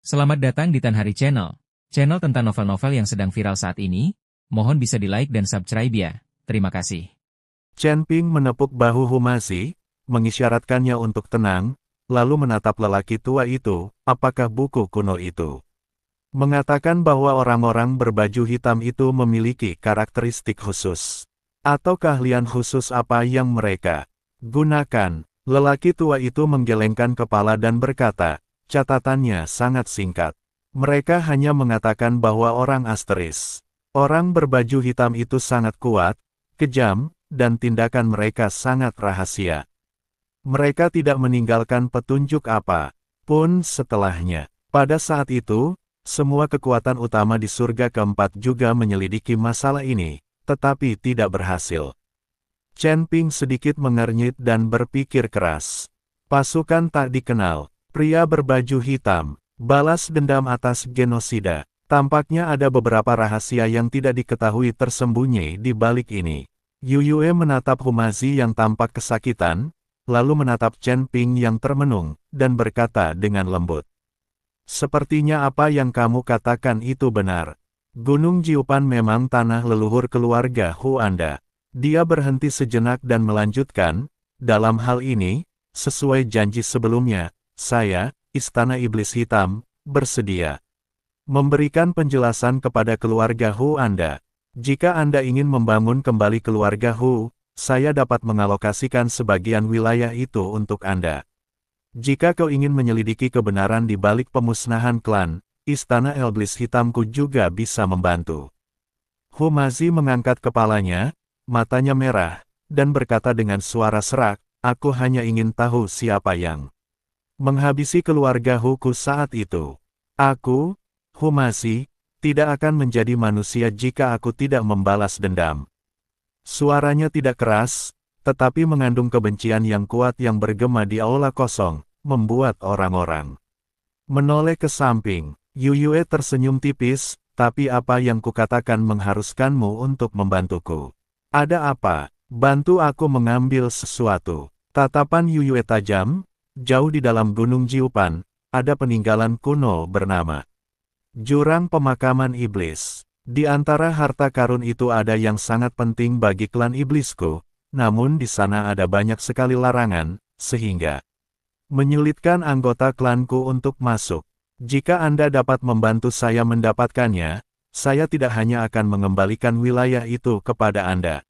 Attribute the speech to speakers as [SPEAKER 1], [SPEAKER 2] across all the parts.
[SPEAKER 1] Selamat datang di Tan Hari Channel. Channel tentang novel-novel yang sedang viral saat ini. Mohon bisa di-like dan subscribe ya. Terima kasih.
[SPEAKER 2] Chen Ping menepuk bahu Humazi, mengisyaratkannya untuk tenang, lalu menatap lelaki tua itu, apakah buku kuno itu mengatakan bahwa orang-orang berbaju hitam itu memiliki karakteristik khusus atau keahlian khusus apa yang mereka gunakan. Lelaki tua itu menggelengkan kepala dan berkata, catatannya sangat singkat. Mereka hanya mengatakan bahwa orang asteris, orang berbaju hitam itu sangat kuat, kejam, dan tindakan mereka sangat rahasia. Mereka tidak meninggalkan petunjuk apa pun setelahnya. Pada saat itu, semua kekuatan utama di surga keempat juga menyelidiki masalah ini, tetapi tidak berhasil. Chen Ping sedikit mengernyit dan berpikir keras. Pasukan tak dikenal, pria berbaju hitam, balas dendam atas genosida. Tampaknya ada beberapa rahasia yang tidak diketahui tersembunyi di balik ini. Yu Yue menatap Humazi yang tampak kesakitan, lalu menatap Chen Ping yang termenung, dan berkata dengan lembut. Sepertinya apa yang kamu katakan itu benar. Gunung Jiupan memang tanah leluhur keluarga Hu Anda. Dia berhenti sejenak dan melanjutkan, dalam hal ini, sesuai janji sebelumnya, saya, Istana Iblis Hitam, bersedia memberikan penjelasan kepada keluarga Hu Anda. Jika Anda ingin membangun kembali keluarga Hu, saya dapat mengalokasikan sebagian wilayah itu untuk Anda. Jika kau ingin menyelidiki kebenaran di balik pemusnahan klan, Istana Iblis Hitamku juga bisa membantu. Humazi mengangkat kepalanya, matanya merah, dan berkata dengan suara serak, aku hanya ingin tahu siapa yang menghabisi keluarga Huku saat itu. Aku, Humazi, tidak akan menjadi manusia jika aku tidak membalas dendam. Suaranya tidak keras, tetapi mengandung kebencian yang kuat yang bergema di aula kosong, membuat orang-orang menoleh ke samping. Yu Yue tersenyum tipis, tapi apa yang kukatakan mengharuskanmu untuk membantuku. Ada apa? Bantu aku mengambil sesuatu. Tatapan Yu Yue tajam, jauh di dalam Gunung Jiupan, ada peninggalan kuno bernama Jurang Pemakaman Iblis. Di antara harta karun itu ada yang sangat penting bagi klan iblisku, namun di sana ada banyak sekali larangan, sehingga menyulitkan anggota klanku untuk masuk. Jika Anda dapat membantu saya mendapatkannya, saya tidak hanya akan mengembalikan wilayah itu kepada Anda,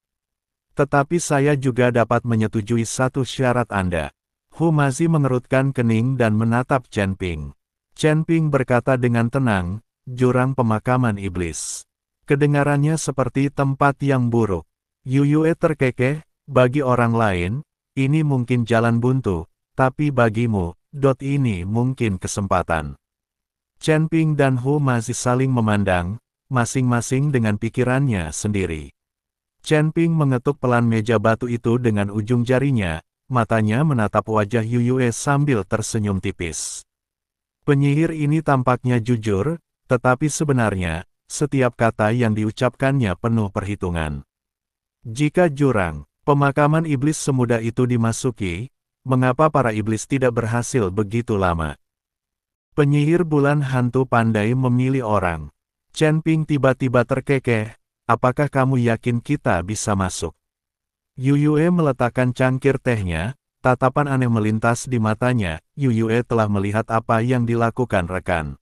[SPEAKER 2] tetapi saya juga dapat menyetujui satu syarat Anda. Humazi mengerutkan kening dan menatap Chen Ping. Chen Ping berkata dengan tenang, Jurang Pemakaman Iblis. Kedengarannya seperti tempat yang buruk. Yu Yue terkekeh, bagi orang lain, ini mungkin jalan buntu, tapi bagimu, ini mungkin kesempatan. Chen Ping dan Humazi saling memandang, masing-masing dengan pikirannya sendiri. Chen Ping mengetuk pelan meja batu itu dengan ujung jarinya, matanya menatap wajah Yu Yue sambil tersenyum tipis. Penyihir ini tampaknya jujur, tetapi sebenarnya, setiap kata yang diucapkannya penuh perhitungan. Jika jurang pemakaman iblis semudah itu dimasuki, mengapa para iblis tidak berhasil begitu lama? Penyihir bulan hantu pandai memilih orang. Chen Ping tiba-tiba terkekeh, apakah kamu yakin kita bisa masuk? Yu Yue meletakkan cangkir tehnya, tatapan aneh melintas di matanya. Yu Yue telah melihat apa yang dilakukan rekan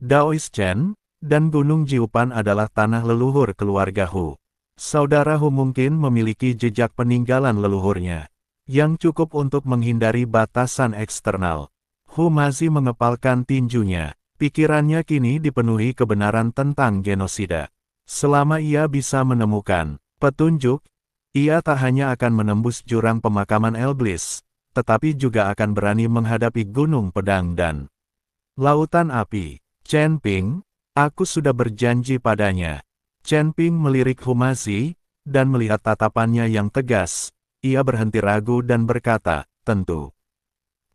[SPEAKER 2] Daois Chen, dan Gunung Jiupan adalah tanah leluhur keluarga Hu. Saudara Hu mungkin memiliki jejak peninggalan leluhurnya, yang cukup untuk menghindari batasan eksternal. Humazi mengepalkan tinjunya, pikirannya kini dipenuhi kebenaran tentang genosida. Selama ia bisa menemukan petunjuk, ia tak hanya akan menembus jurang pemakaman Iblis, tetapi juga akan berani menghadapi gunung pedang dan lautan api. Chen Ping, aku sudah berjanji padanya. Chen Ping melirik Humazi, dan melihat tatapannya yang tegas, ia berhenti ragu dan berkata, tentu.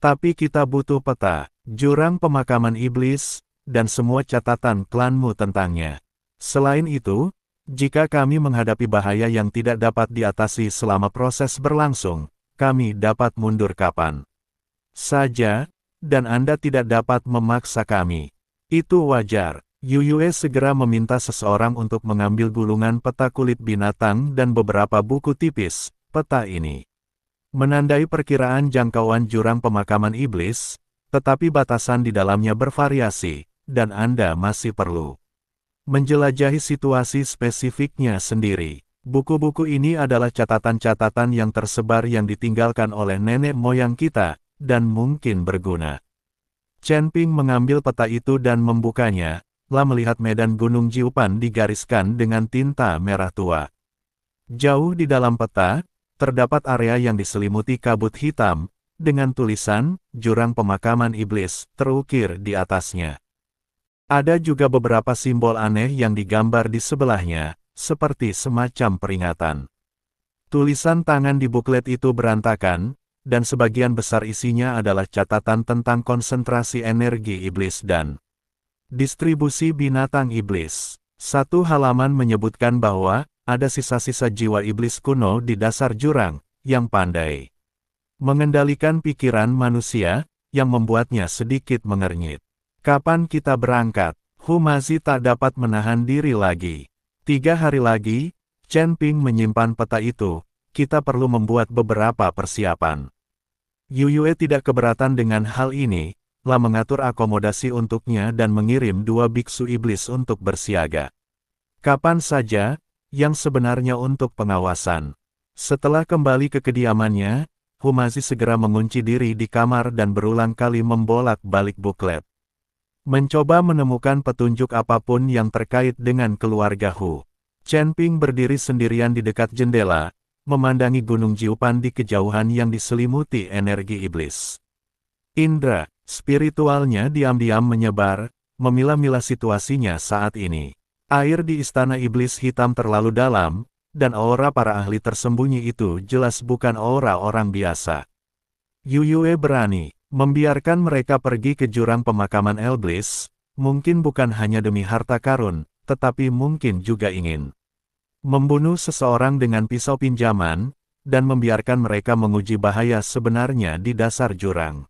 [SPEAKER 2] Tapi kita butuh peta, jurang pemakaman iblis, dan semua catatan klanmu tentangnya. Selain itu, jika kami menghadapi bahaya yang tidak dapat diatasi selama proses berlangsung, kami dapat mundur kapan saja, dan Anda tidak dapat memaksa kami. Itu wajar. Yuyue segera meminta seseorang untuk mengambil gulungan peta kulit binatang dan beberapa buku tipis. Peta ini menandai perkiraan jangkauan jurang pemakaman iblis, tetapi batasan di dalamnya bervariasi, dan Anda masih perlu menjelajahi situasi spesifiknya sendiri. Buku-buku ini adalah catatan-catatan yang tersebar yang ditinggalkan oleh nenek moyang kita, dan mungkin berguna. Chen Ping mengambil peta itu dan membukanya, lah melihat medan Gunung Jiupan digariskan dengan tinta merah tua. Jauh di dalam peta, terdapat area yang diselimuti kabut hitam, dengan tulisan, Jurang Pemakaman Iblis, terukir di atasnya. Ada juga beberapa simbol aneh yang digambar di sebelahnya, seperti semacam peringatan. Tulisan tangan di buklet itu berantakan, dan sebagian besar isinya adalah catatan tentang konsentrasi energi iblis dan distribusi binatang iblis. Satu halaman menyebutkan bahwa ada sisa-sisa jiwa iblis kuno di dasar jurang, yang pandai mengendalikan pikiran manusia, yang membuatnya sedikit mengernyit. Kapan kita berangkat? Humazi tak dapat menahan diri lagi. 3 hari lagi, Chen Ping menyimpan peta itu, kita perlu membuat beberapa persiapan. Yuyue tidak keberatan dengan hal ini, lah mengatur akomodasi untuknya dan mengirim 2 biksu iblis untuk bersiaga. Kapan saja, yang sebenarnya untuk pengawasan. Setelah kembali ke kediamannya, Humazi segera mengunci diri di kamar dan berulang kali membolak-balik buklet. Mencoba menemukan petunjuk apapun yang terkait dengan keluarga Hu. Chen Ping berdiri sendirian di dekat jendela, memandangi Gunung Jiupan di kejauhan yang diselimuti energi iblis. Indra spiritualnya diam-diam menyebar, memilah-milah situasinya saat ini. Air di istana iblis hitam terlalu dalam, dan aura para ahli tersembunyi itu jelas bukan aura orang biasa. Yuyue berani membiarkan mereka pergi ke jurang pemakaman iblis, mungkin bukan hanya demi harta karun, tetapi mungkin juga ingin membunuh seseorang dengan pisau pinjaman, dan membiarkan mereka menguji bahaya sebenarnya di dasar jurang.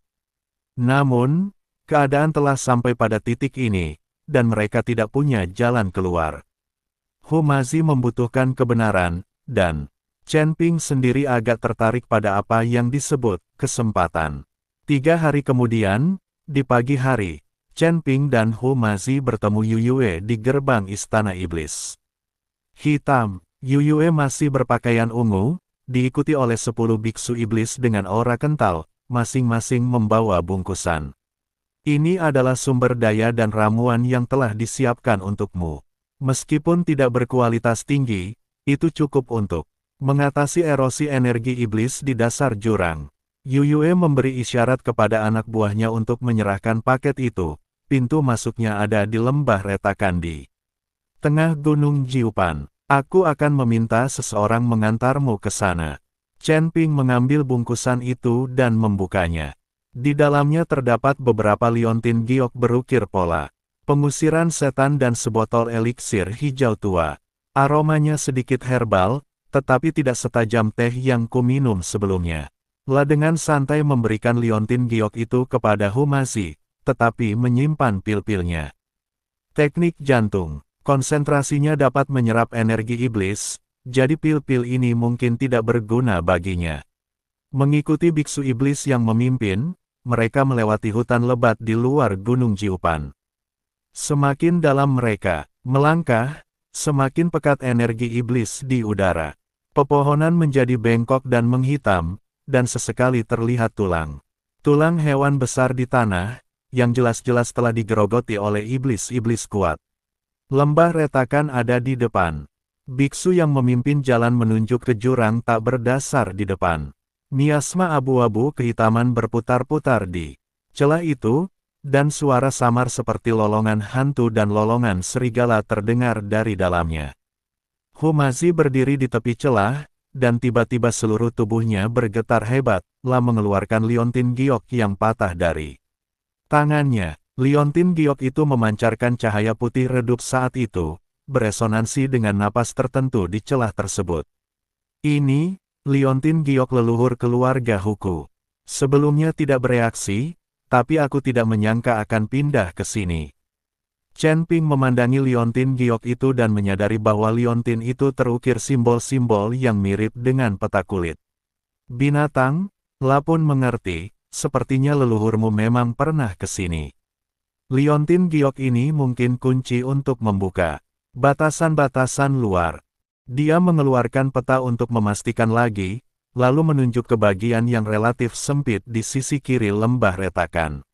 [SPEAKER 2] Namun, keadaan telah sampai pada titik ini, dan mereka tidak punya jalan keluar. Humazi membutuhkan kebenaran, dan Chen Ping sendiri agak tertarik pada apa yang disebut kesempatan. 3 hari kemudian, di pagi hari, Chen Ping dan Humazi bertemu Yuyue di gerbang istana iblis. Hitam, Yuyue masih berpakaian ungu, diikuti oleh 10 biksu iblis dengan aura kental, masing-masing membawa bungkusan. Ini adalah sumber daya dan ramuan yang telah disiapkan untukmu. Meskipun tidak berkualitas tinggi, itu cukup untuk mengatasi erosi energi iblis di dasar jurang. Yuyue memberi isyarat kepada anak buahnya untuk menyerahkan paket itu. Pintu masuknya ada di lembah retakan di tengah Gunung Jiupan. Aku akan meminta seseorang mengantarmu ke sana. Chen Ping mengambil bungkusan itu dan membukanya. Di dalamnya terdapat beberapa liontin giok berukir pola pengusiran setan dan sebotol eliksir hijau tua. Aromanya sedikit herbal, tetapi tidak setajam teh yang kuminum sebelumnya. Lah dengan santai memberikan liontin giok itu kepada Humazi, tetapi menyimpan pil-pilnya. Teknik jantung. Konsentrasinya dapat menyerap energi iblis, jadi pil-pil ini mungkin tidak berguna baginya. Mengikuti biksu iblis yang memimpin, mereka melewati hutan lebat di luar Gunung Jiupan. Semakin dalam mereka melangkah, semakin pekat energi iblis di udara. Pepohonan menjadi bengkok dan menghitam, dan sesekali terlihat tulang. Tulang hewan besar di tanah, yang jelas-jelas telah digerogoti oleh iblis-iblis kuat. Lembah retakan ada di depan. Biksu yang memimpin jalan menunjuk ke jurang tak berdasar di depan. Miasma abu-abu kehitaman berputar-putar di celah itu, dan suara samar seperti lolongan hantu dan lolongan serigala terdengar dari dalamnya. Humazi berdiri di tepi celah, dan tiba-tiba seluruh tubuhnya bergetar hebat, lah mengeluarkan liontin giok yang patah dari tangannya. Liontin giok itu memancarkan cahaya putih redup saat itu, beresonansi dengan napas tertentu di celah tersebut. Ini, liontin giok leluhur keluarga Huku. Sebelumnya tidak bereaksi, tapi aku tidak menyangka akan pindah ke sini. Chen Ping memandangi liontin giok itu dan menyadari bahwa liontin itu terukir simbol-simbol yang mirip dengan peta kulit. Binatang, Lapun mengerti, sepertinya leluhurmu memang pernah ke sini. Liontin giok ini mungkin kunci untuk membuka batasan-batasan luar. Dia mengeluarkan peta untuk memastikan lagi, lalu menunjuk ke bagian yang relatif sempit di sisi kiri lembah retakan.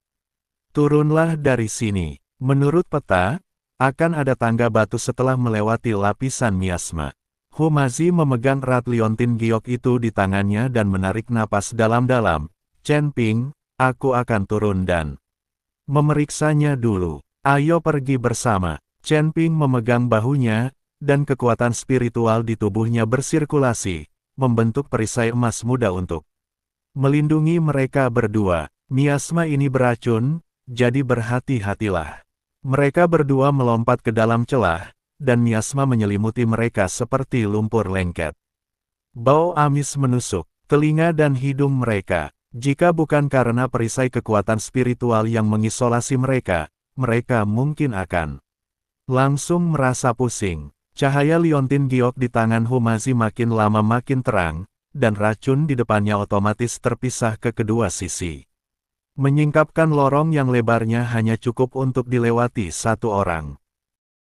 [SPEAKER 2] Turunlah dari sini. Menurut peta, akan ada tangga batu setelah melewati lapisan miasma. Humazi memegang erat liontin giok itu di tangannya dan menarik napas dalam-dalam. Chen Ping, aku akan turun dan memeriksanya dulu. Ayo pergi bersama. Chen Ping memegang bahunya, dan kekuatan spiritual di tubuhnya bersirkulasi, membentuk perisai emas muda untuk melindungi mereka berdua. Miasma ini beracun, jadi berhati-hatilah. Mereka berdua melompat ke dalam celah, dan miasma menyelimuti mereka seperti lumpur lengket. Bau amis menusuk telinga dan hidung mereka. Jika bukan karena perisai kekuatan spiritual yang mengisolasi mereka, mereka mungkin akan langsung merasa pusing. Cahaya liontin giok di tangan Humazi makin lama makin terang, dan racun di depannya otomatis terpisah ke kedua sisi. Menyingkapkan lorong yang lebarnya hanya cukup untuk dilewati satu orang.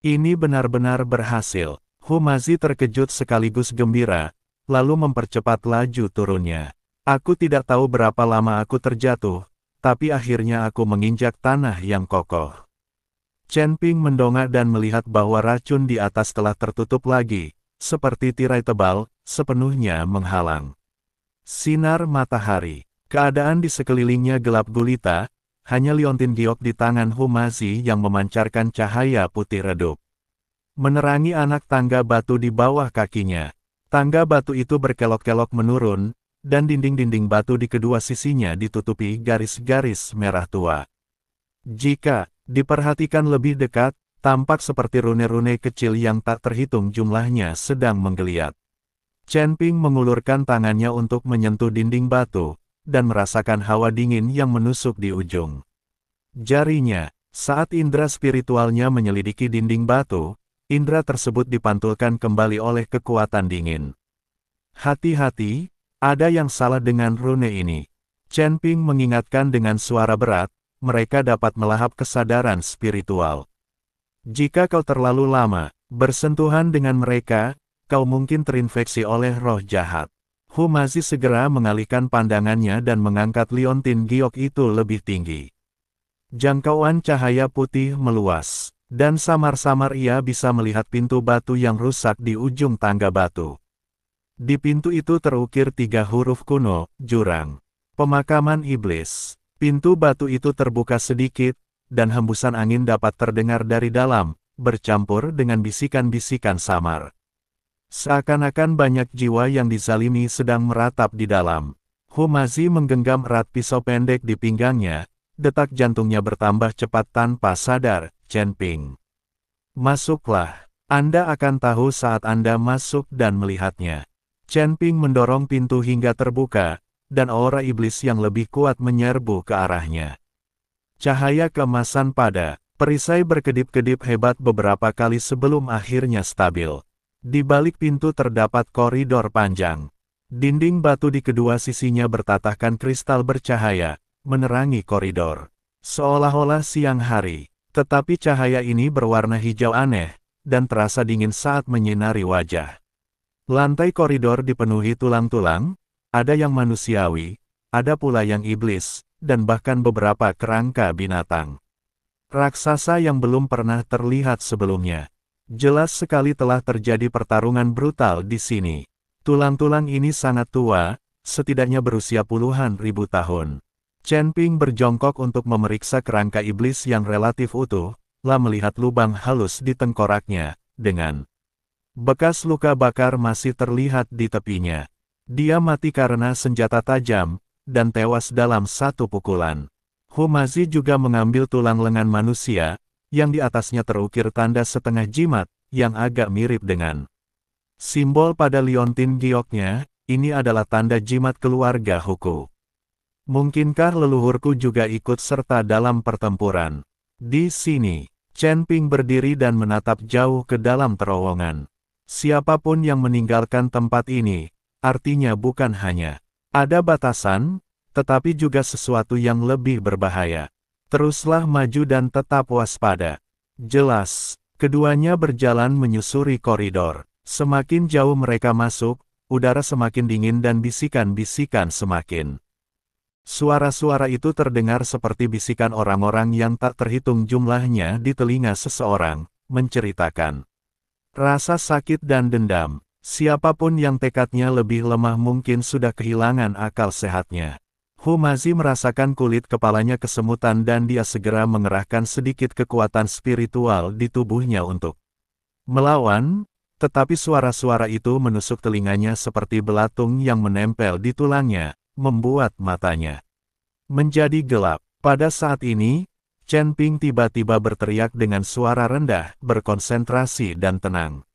[SPEAKER 2] Ini benar-benar berhasil. Humazi terkejut sekaligus gembira, lalu mempercepat laju turunnya. Aku tidak tahu berapa lama aku terjatuh, tapi akhirnya aku menginjak tanah yang kokoh. Chen Ping mendongak dan melihat bahwa racun di atas telah tertutup lagi, seperti tirai tebal, sepenuhnya menghalang sinar matahari. Keadaan di sekelilingnya gelap gulita, hanya liontin giok di tangan Humazi yang memancarkan cahaya putih redup. Menerangi anak tangga batu di bawah kakinya. Tangga batu itu berkelok-kelok menurun, dan dinding-dinding batu di kedua sisinya ditutupi garis-garis merah tua. Jika diperhatikan lebih dekat, tampak seperti rune-rune kecil yang tak terhitung jumlahnya sedang menggeliat. Chen Ping mengulurkan tangannya untuk menyentuh dinding batu, dan merasakan hawa dingin yang menusuk di ujung jarinya. Saat indera spiritualnya menyelidiki dinding batu, indera tersebut dipantulkan kembali oleh kekuatan dingin. Hati-hati, ada yang salah dengan rune ini. Chen Ping mengingatkan dengan suara berat, mereka dapat melahap kesadaran spiritual. Jika kau terlalu lama bersentuhan dengan mereka, kau mungkin terinfeksi oleh roh jahat. Humazi segera mengalihkan pandangannya dan mengangkat liontin giok itu lebih tinggi. Jangkauan cahaya putih meluas, dan samar-samar ia bisa melihat pintu batu yang rusak di ujung tangga batu. Di pintu itu terukir 3 huruf kuno, jurang. Pemakaman iblis. Pintu batu itu terbuka sedikit, dan hembusan angin dapat terdengar dari dalam, bercampur dengan bisikan-bisikan samar. Seakan-akan banyak jiwa yang dizalimi sedang meratap di dalam. Humazi menggenggam erat pisau pendek di pinggangnya, detak jantungnya bertambah cepat tanpa sadar. Chen Ping, masuklah. Anda akan tahu saat Anda masuk dan melihatnya. Chen Ping mendorong pintu hingga terbuka, dan aura iblis yang lebih kuat menyerbu ke arahnya. Cahaya keemasan pada perisai berkedip-kedip hebat beberapa kali sebelum akhirnya stabil. Di balik pintu terdapat koridor panjang. Dinding batu di kedua sisinya bertatahkan kristal bercahaya, menerangi koridor. Seolah-olah siang hari, tetapi cahaya ini berwarna hijau aneh, dan terasa dingin saat menyinari wajah. Lantai koridor dipenuhi tulang-tulang, ada yang manusiawi, ada pula yang iblis, dan bahkan beberapa kerangka binatang. Raksasa yang belum pernah terlihat sebelumnya. Jelas sekali telah terjadi pertarungan brutal di sini. Tulang-tulang ini sangat tua, setidaknya berusia puluhan ribu tahun. Chen Ping berjongkok untuk memeriksa kerangka iblis yang relatif utuh, lalu melihat lubang halus di tengkoraknya, dengan bekas luka bakar masih terlihat di tepinya. Dia mati karena senjata tajam, dan tewas dalam satu pukulan. Humazi juga mengambil tulang lengan manusia, yang di atasnya terukir tanda setengah jimat, yang agak mirip dengan simbol pada liontin gioknya. Ini adalah tanda jimat keluarga Huku. Mungkinkah leluhurku juga ikut serta dalam pertempuran? Di sini, Chen Ping berdiri dan menatap jauh ke dalam terowongan. Siapapun yang meninggalkan tempat ini, artinya bukan hanya ada batasan, tetapi juga sesuatu yang lebih berbahaya. Teruslah maju dan tetap waspada. Jelas, keduanya berjalan menyusuri koridor. Semakin jauh mereka masuk, udara semakin dingin dan bisikan-bisikan semakin. Suara-suara itu terdengar seperti bisikan orang-orang yang tak terhitung jumlahnya di telinga seseorang, menceritakan rasa sakit dan dendam. Siapapun yang tekadnya lebih lemah mungkin sudah kehilangan akal sehatnya. Humazi merasakan kulit kepalanya kesemutan dan dia segera mengerahkan sedikit kekuatan spiritual di tubuhnya untuk melawan, tetapi suara-suara itu menusuk telinganya seperti belatung yang menempel di tulangnya, membuat matanya menjadi gelap. Pada saat ini, Chen Ping tiba-tiba berteriak dengan suara rendah, berkonsentrasi dan tenang.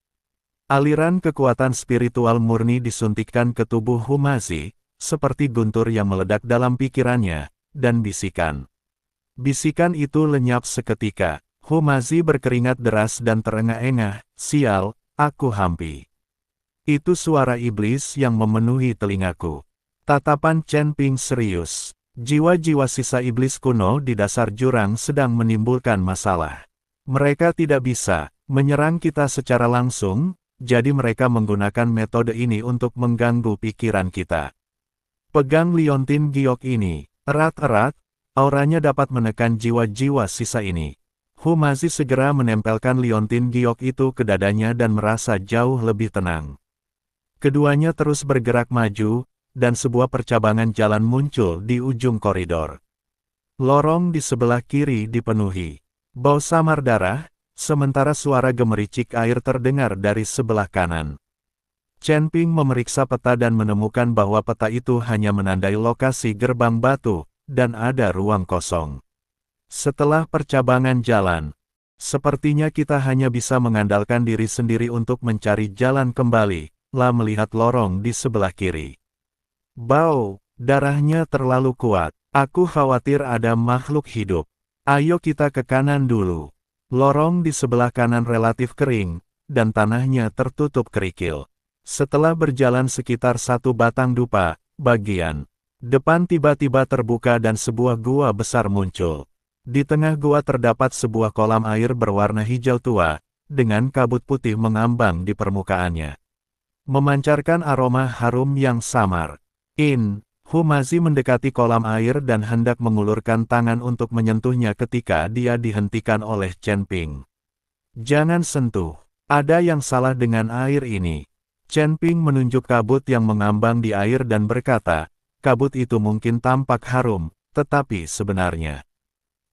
[SPEAKER 2] Aliran kekuatan spiritual murni disuntikkan ke tubuh Humazi, seperti guntur yang meledak dalam pikirannya, dan bisikan. Bisikan itu lenyap seketika. Humazi berkeringat deras dan terengah-engah, "Sial, aku hampi." Itu suara iblis yang memenuhi telingaku. Tatapan Chen Ping serius. Jiwa-jiwa sisa iblis kuno di dasar jurang sedang menimbulkan masalah. Mereka tidak bisa menyerang kita secara langsung, jadi mereka menggunakan metode ini untuk mengganggu pikiran kita. Pegang liontin giok ini erat-erat, auranya dapat menekan jiwa-jiwa sisa ini. Humazi segera menempelkan liontin giok itu ke dadanya dan merasa jauh lebih tenang. Keduanya terus bergerak maju, dan sebuah percabangan jalan muncul di ujung koridor. Lorong di sebelah kiri dipenuhi bau samar darah, sementara suara gemericik air terdengar dari sebelah kanan. Chen Ping memeriksa peta dan menemukan bahwa peta itu hanya menandai lokasi gerbang batu, dan ada ruang kosong. Setelah percabangan jalan, sepertinya kita hanya bisa mengandalkan diri sendiri untuk mencari jalan kembali, lah melihat lorong di sebelah kiri. Bau darahnya terlalu kuat. Aku khawatir ada makhluk hidup. Ayo kita ke kanan dulu. Lorong di sebelah kanan relatif kering, dan tanahnya tertutup kerikil. Setelah berjalan sekitar 1 batang dupa, bagian depan tiba-tiba terbuka dan sebuah gua besar muncul. Di tengah gua terdapat sebuah kolam air berwarna hijau tua, dengan kabut putih mengambang di permukaannya, memancarkan aroma harum yang samar. Humazi mendekati kolam air dan hendak mengulurkan tangan untuk menyentuhnya ketika dia dihentikan oleh Chen Ping. "Jangan sentuh. Ada yang salah dengan air ini." Chen Ping menunjuk kabut yang mengambang di air dan berkata, "Kabut itu mungkin tampak harum, tetapi sebenarnya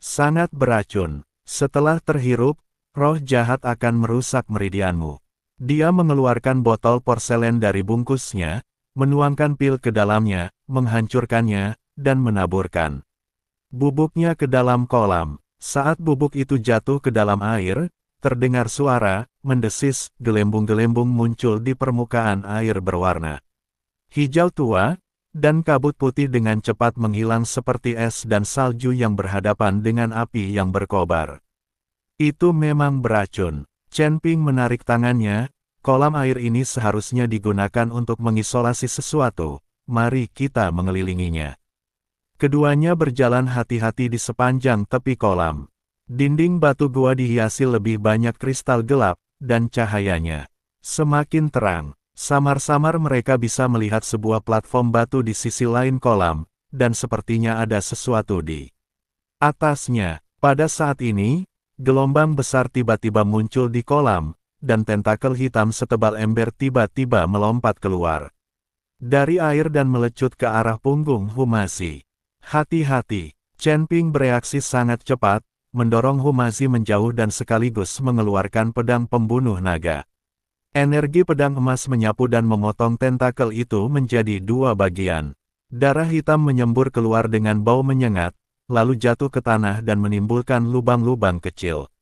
[SPEAKER 2] sangat beracun. Setelah terhirup, roh jahat akan merusak meridianmu." Dia mengeluarkan botol porselen dari bungkusnya, menuangkan pil ke dalamnya, menghancurkannya, dan menaburkan bubuknya ke dalam kolam. Saat bubuk itu jatuh ke dalam air, terdengar suara, mendesis, gelembung-gelembung muncul di permukaan air berwarna hijau tua, dan kabut putih dengan cepat menghilang seperti es dan salju yang berhadapan dengan api yang berkobar. Itu memang beracun. Chen Ping menarik tangannya. Kolam air ini seharusnya digunakan untuk mengisolasi sesuatu. Mari kita mengelilinginya. Keduanya berjalan hati-hati di sepanjang tepi kolam. Dinding batu gua dihiasi lebih banyak kristal gelap, dan cahayanya semakin terang. Samar-samar mereka bisa melihat sebuah platform batu di sisi lain kolam, dan sepertinya ada sesuatu di atasnya. Pada saat ini, gelombang besar tiba-tiba muncul di kolam, dan tentakel hitam setebal ember tiba-tiba melompat keluar dari air dan melecut ke arah punggung Humazi. "Hati-hati!" Chen Ping bereaksi sangat cepat, mendorong Humazi menjauh dan sekaligus mengeluarkan pedang pembunuh naga. Energi pedang emas menyapu dan memotong tentakel itu menjadi 2 bagian. Darah hitam menyembur keluar dengan bau menyengat, lalu jatuh ke tanah dan menimbulkan lubang-lubang kecil.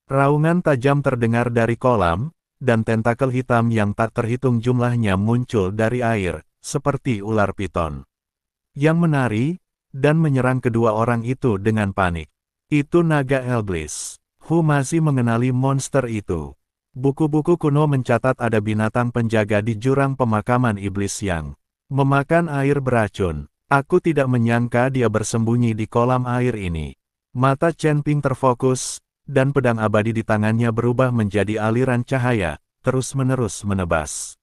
[SPEAKER 2] Raungan tajam terdengar dari kolam, dan tentakel hitam yang tak terhitung jumlahnya muncul dari air, seperti ular piton yang menari, dan menyerang kedua orang itu dengan panik. "Itu naga iblis." Hu masih mengenali monster itu. Buku-buku kuno mencatat ada binatang penjaga di jurang pemakaman iblis yang memakan air beracun. Aku tidak menyangka dia bersembunyi di kolam air ini. Mata Chen Ping terfokus, dan pedang abadi di tangannya berubah menjadi aliran cahaya, terus-menerus menebas.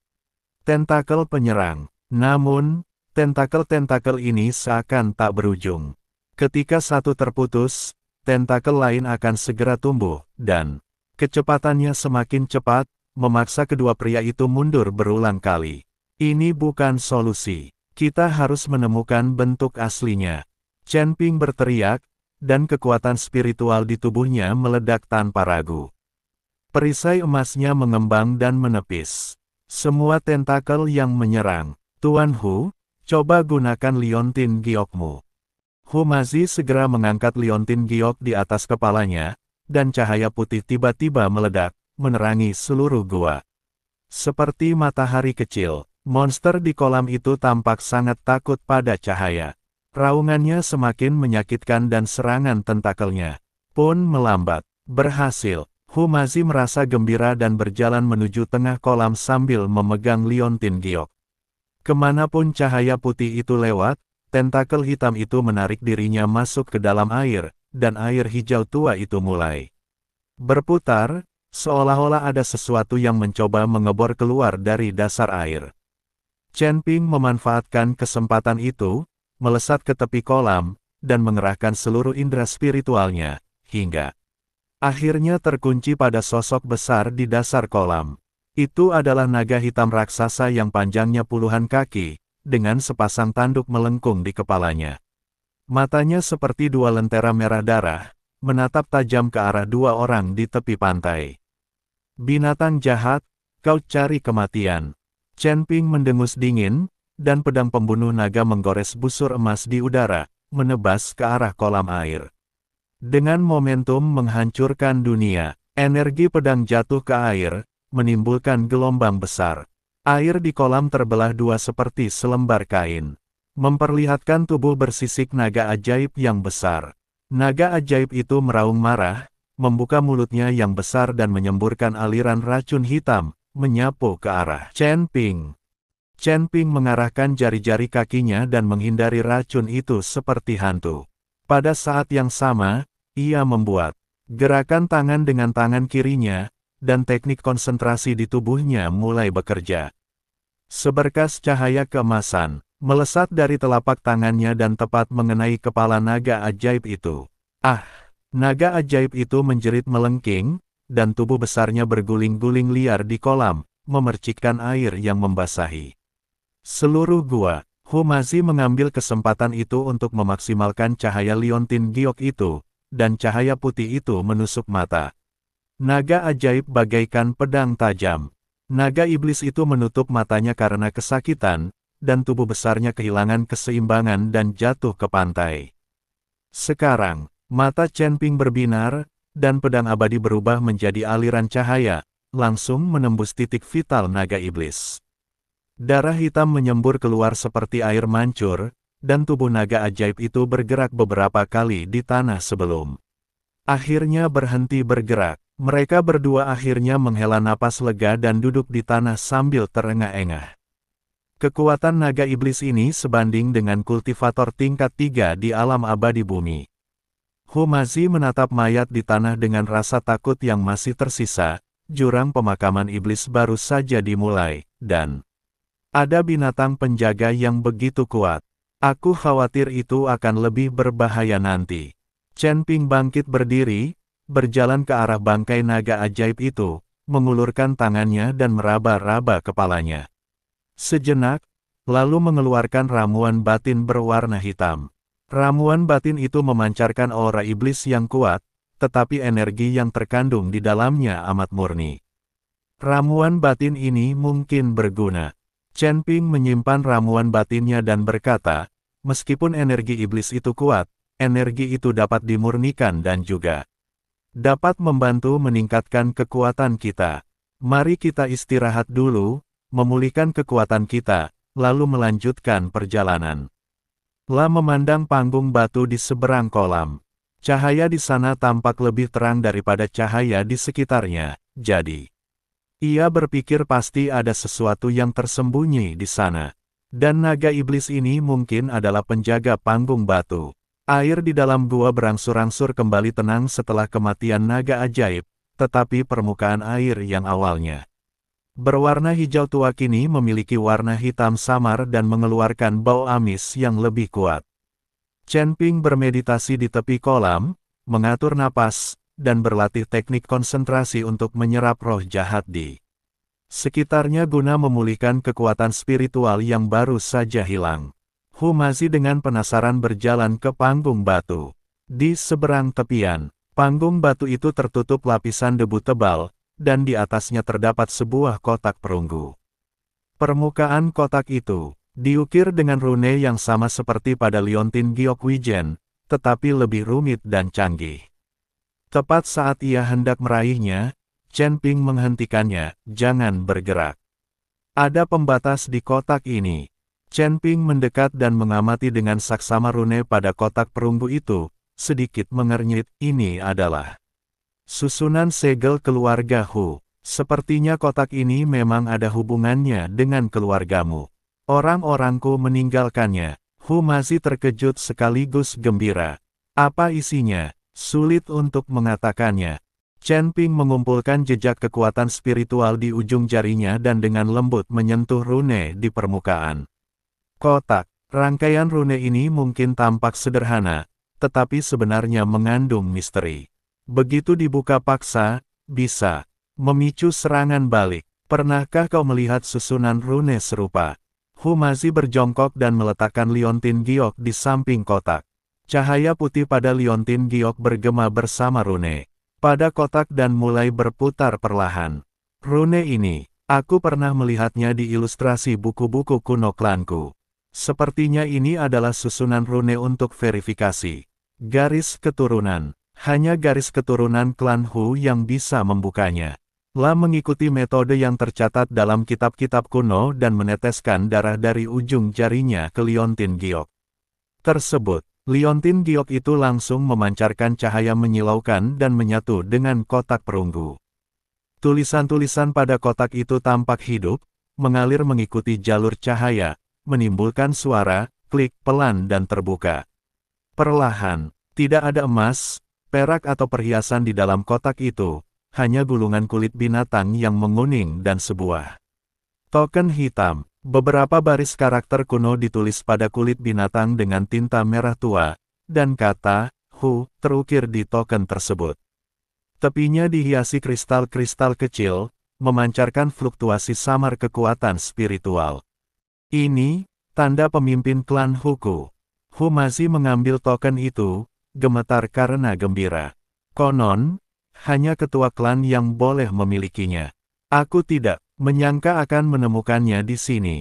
[SPEAKER 2] Tentakel penyerang. Namun, tentakel-tentakel ini seakan tak berujung. Ketika satu terputus, tentakel lain akan segera tumbuh, dan kecepatannya semakin cepat, memaksa kedua pria itu mundur berulang kali. Ini bukan solusi. Kita harus menemukan bentuk aslinya. Chen Ping berteriak, dan kekuatan spiritual di tubuhnya meledak tanpa ragu. Perisai emasnya mengembang dan menepis. Semua tentakel yang menyerang. Tuan Hu, coba gunakan liontin giokmu. Hu Mazi segera mengangkat liontin giok di atas kepalanya, dan cahaya putih tiba-tiba meledak, menerangi seluruh gua. Seperti matahari kecil, monster di kolam itu tampak sangat takut pada cahaya. Raungannya semakin menyakitkan dan serangan tentakelnya pun melambat. Berhasil. Hu Mazi merasa gembira dan berjalan menuju tengah kolam sambil memegang liontin giok. Kemanapun cahaya putih itu lewat, tentakel hitam itu menarik dirinya masuk ke dalam air, dan air hijau tua itu mulai berputar, seolah-olah ada sesuatu yang mencoba mengebor keluar dari dasar air. Chen Ping memanfaatkan kesempatan itu, melesat ke tepi kolam, dan mengerahkan seluruh indera spiritualnya, hingga akhirnya terkunci pada sosok besar di dasar kolam. Itu adalah naga hitam raksasa yang panjangnya puluhan kaki, dengan sepasang tanduk melengkung di kepalanya. Matanya seperti dua lentera merah darah, menatap tajam ke arah dua orang di tepi pantai. Binatang jahat, kau cari kematian. Chen Ping mendengus dingin, dan pedang pembunuh naga menggores busur emas di udara, menebas ke arah kolam air. Dengan momentum menghancurkan dunia, energi pedang jatuh ke air, menimbulkan gelombang besar. Air di kolam terbelah dua seperti selembar kain, memperlihatkan tubuh bersisik naga ajaib yang besar. Naga ajaib itu meraung marah, membuka mulutnya yang besar dan menyemburkan aliran racun hitam, menyapu ke arah Chen Ping. Chen Ping mengarahkan jari-jari kakinya dan menghindari racun itu seperti hantu. Pada saat yang sama, ia membuat gerakan tangan dengan tangan kirinya, dan teknik konsentrasi di tubuhnya mulai bekerja. Seberkas cahaya keemasan melesat dari telapak tangannya dan tepat mengenai kepala naga ajaib itu. Ah! Naga ajaib itu menjerit melengking, dan tubuh besarnya berguling-guling liar di kolam, memercikkan air yang membasahi seluruh gua. Hu Mazi mengambil kesempatan itu untuk memaksimalkan cahaya liontin giok itu, dan cahaya putih itu menusuk mata naga ajaib bagaikan pedang tajam. Naga iblis itu menutup matanya karena kesakitan, dan tubuh besarnya kehilangan keseimbangan dan jatuh ke pantai. Sekarang, mata Chen Ping berbinar, dan pedang abadi berubah menjadi aliran cahaya, langsung menembus titik vital naga iblis. Darah hitam menyembur keluar seperti air mancur, dan tubuh naga ajaib itu bergerak beberapa kali di tanah sebelum akhirnya berhenti bergerak. Mereka berdua akhirnya menghela napas lega dan duduk di tanah sambil terengah-engah. Kekuatan naga iblis ini sebanding dengan kultivator tingkat 3 di alam abadi bumi. Hu Mazi menatap mayat di tanah dengan rasa takut yang masih tersisa. Jurang pemakaman iblis baru saja dimulai, dan ada binatang penjaga yang begitu kuat. Aku khawatir itu akan lebih berbahaya nanti. Chen Ping bangkit berdiri, berjalan ke arah bangkai naga ajaib itu, mengulurkan tangannya dan meraba-raba kepalanya. Sejenak, lalu mengeluarkan ramuan batin berwarna hitam. Ramuan batin itu memancarkan aura iblis yang kuat, tetapi energi yang terkandung di dalamnya amat murni. Ramuan batin ini mungkin berguna. Chen Ping menyimpan ramuan batinnya dan berkata, meskipun energi iblis itu kuat, energi itu dapat dimurnikan dan juga dapat membantu meningkatkan kekuatan kita. Mari kita istirahat dulu, memulihkan kekuatan kita, lalu melanjutkan perjalanan. La memandang panggung batu di seberang kolam. Cahaya di sana tampak lebih terang daripada cahaya di sekitarnya, jadi ia berpikir pasti ada sesuatu yang tersembunyi di sana. Dan naga iblis ini mungkin adalah penjaga panggung batu. Air di dalam gua berangsur-angsur kembali tenang setelah kematian naga ajaib, tetapi permukaan air yang awalnya berwarna hijau tua kini memiliki warna hitam samar dan mengeluarkan bau amis yang lebih kuat. Chen Ping bermeditasi di tepi kolam, mengatur napas, dan berlatih teknik konsentrasi untuk menyerap roh jahat di sekitarnya guna memulihkan kekuatan spiritual yang baru saja hilang. Hu Mazi dengan penasaran berjalan ke panggung batu. Di seberang tepian, panggung batu itu tertutup lapisan debu tebal, dan di atasnya terdapat sebuah kotak perunggu. Permukaan kotak itu diukir dengan rune yang sama seperti pada liontin Giok Wijen, tetapi lebih rumit dan canggih. Tepat saat ia hendak meraihnya, Chen Ping menghentikannya, "Jangan bergerak. Ada pembatas di kotak ini." Chen Ping mendekat dan mengamati dengan saksama rune pada kotak perunggu itu, sedikit mengernyit, "Ini adalah susunan segel keluarga Hu. Sepertinya kotak ini memang ada hubungannya dengan keluargamu." "Orang-orangku meninggalkannya." Hu Mazi terkejut sekaligus gembira. "Apa isinya?" "Sulit untuk mengatakannya." Chen Ping mengumpulkan jejak kekuatan spiritual di ujung jarinya dan dengan lembut menyentuh rune di permukaan kotak. Rangkaian rune ini mungkin tampak sederhana, tetapi sebenarnya mengandung misteri. Begitu dibuka paksa, bisa memicu serangan balik. "Pernahkah kau melihat susunan rune serupa?" Hu Mazi berjongkok dan meletakkan liontin giok di samping kotak. Cahaya putih pada liontin giok bergema bersama rune pada kotak dan mulai berputar perlahan. "Rune ini, aku pernah melihatnya di ilustrasi buku-buku kuno klanku. Sepertinya ini adalah susunan rune untuk verifikasi garis keturunan. Hanya garis keturunan klan Hu yang bisa membukanya." La mengikuti metode yang tercatat dalam kitab-kitab kuno dan meneteskan darah dari ujung jarinya ke liontin giok tersebut. Liontin giok itu langsung memancarkan cahaya menyilaukan dan menyatu dengan kotak perunggu. Tulisan-tulisan pada kotak itu tampak hidup, mengalir mengikuti jalur cahaya, menimbulkan suara, klik pelan dan terbuka. Perlahan, tidak ada emas, perak atau perhiasan di dalam kotak itu. Hanya gulungan kulit binatang yang menguning dan sebuah token hitam. Beberapa baris karakter kuno ditulis pada kulit binatang dengan tinta merah tua, dan kata "Hu" terukir di token tersebut. Tepinya dihiasi kristal-kristal kecil, memancarkan fluktuasi samar kekuatan spiritual. "Ini, tanda pemimpin klan Huku." Hu Mazi mengambil token itu, gemetar karena gembira. "Konon, hanya ketua klan yang boleh memilikinya. Aku tidak menyangka akan menemukannya di sini."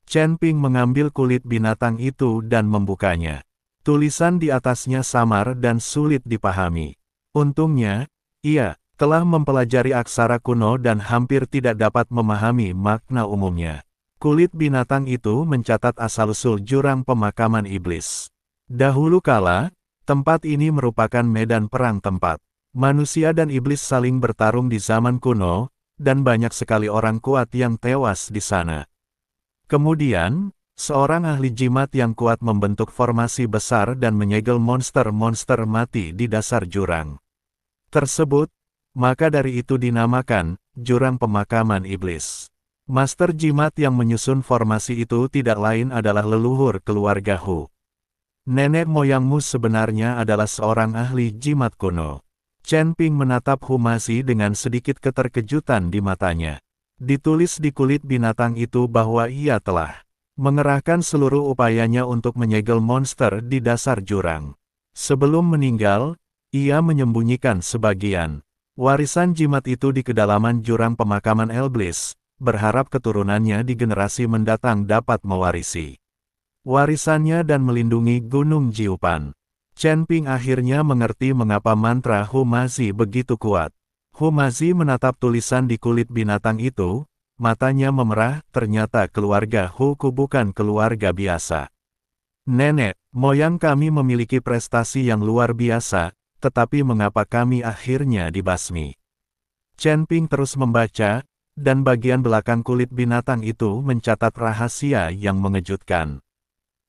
[SPEAKER 2] Chen Ping mengambil kulit binatang itu dan membukanya. Tulisan di atasnya samar dan sulit dipahami. Untungnya, ia telah mempelajari aksara kuno dan hampir tidak dapat memahami makna umumnya. Kulit binatang itu mencatat asal-usul jurang pemakaman iblis. Dahulu kala, tempat ini merupakan medan perang tempat manusia dan iblis saling bertarung di zaman kuno, dan banyak sekali orang kuat yang tewas di sana. Kemudian, seorang ahli jimat yang kuat membentuk formasi besar dan menyegel monster-monster mati di dasar jurang tersebut, maka dari itu dinamakan jurang pemakaman iblis. Master jimat yang menyusun formasi itu tidak lain adalah leluhur keluarga Hu. Nenek moyangmu sebenarnya adalah seorang ahli jimat kuno. Chen Ping menatap Hu Mazi dengan sedikit keterkejutan di matanya. Ditulis di kulit binatang itu bahwa ia telah mengerahkan seluruh upayanya untuk menyegel monster di dasar jurang. Sebelum meninggal, ia menyembunyikan sebagian warisan jimat itu di kedalaman jurang pemakaman iblis, berharap keturunannya di generasi mendatang dapat mewarisi warisannya dan melindungi Gunung Jiupan. Chen Ping akhirnya mengerti mengapa mantra Hu Mazi begitu kuat. Hu Mazi menatap tulisan di kulit binatang itu, matanya memerah, ternyata keluarga Hu bukan keluarga biasa. "Nenek moyang kami memiliki prestasi yang luar biasa, tetapi mengapa kami akhirnya dibasmi? Chen Ping terus membaca, dan bagian belakang kulit binatang itu mencatat rahasia yang mengejutkan.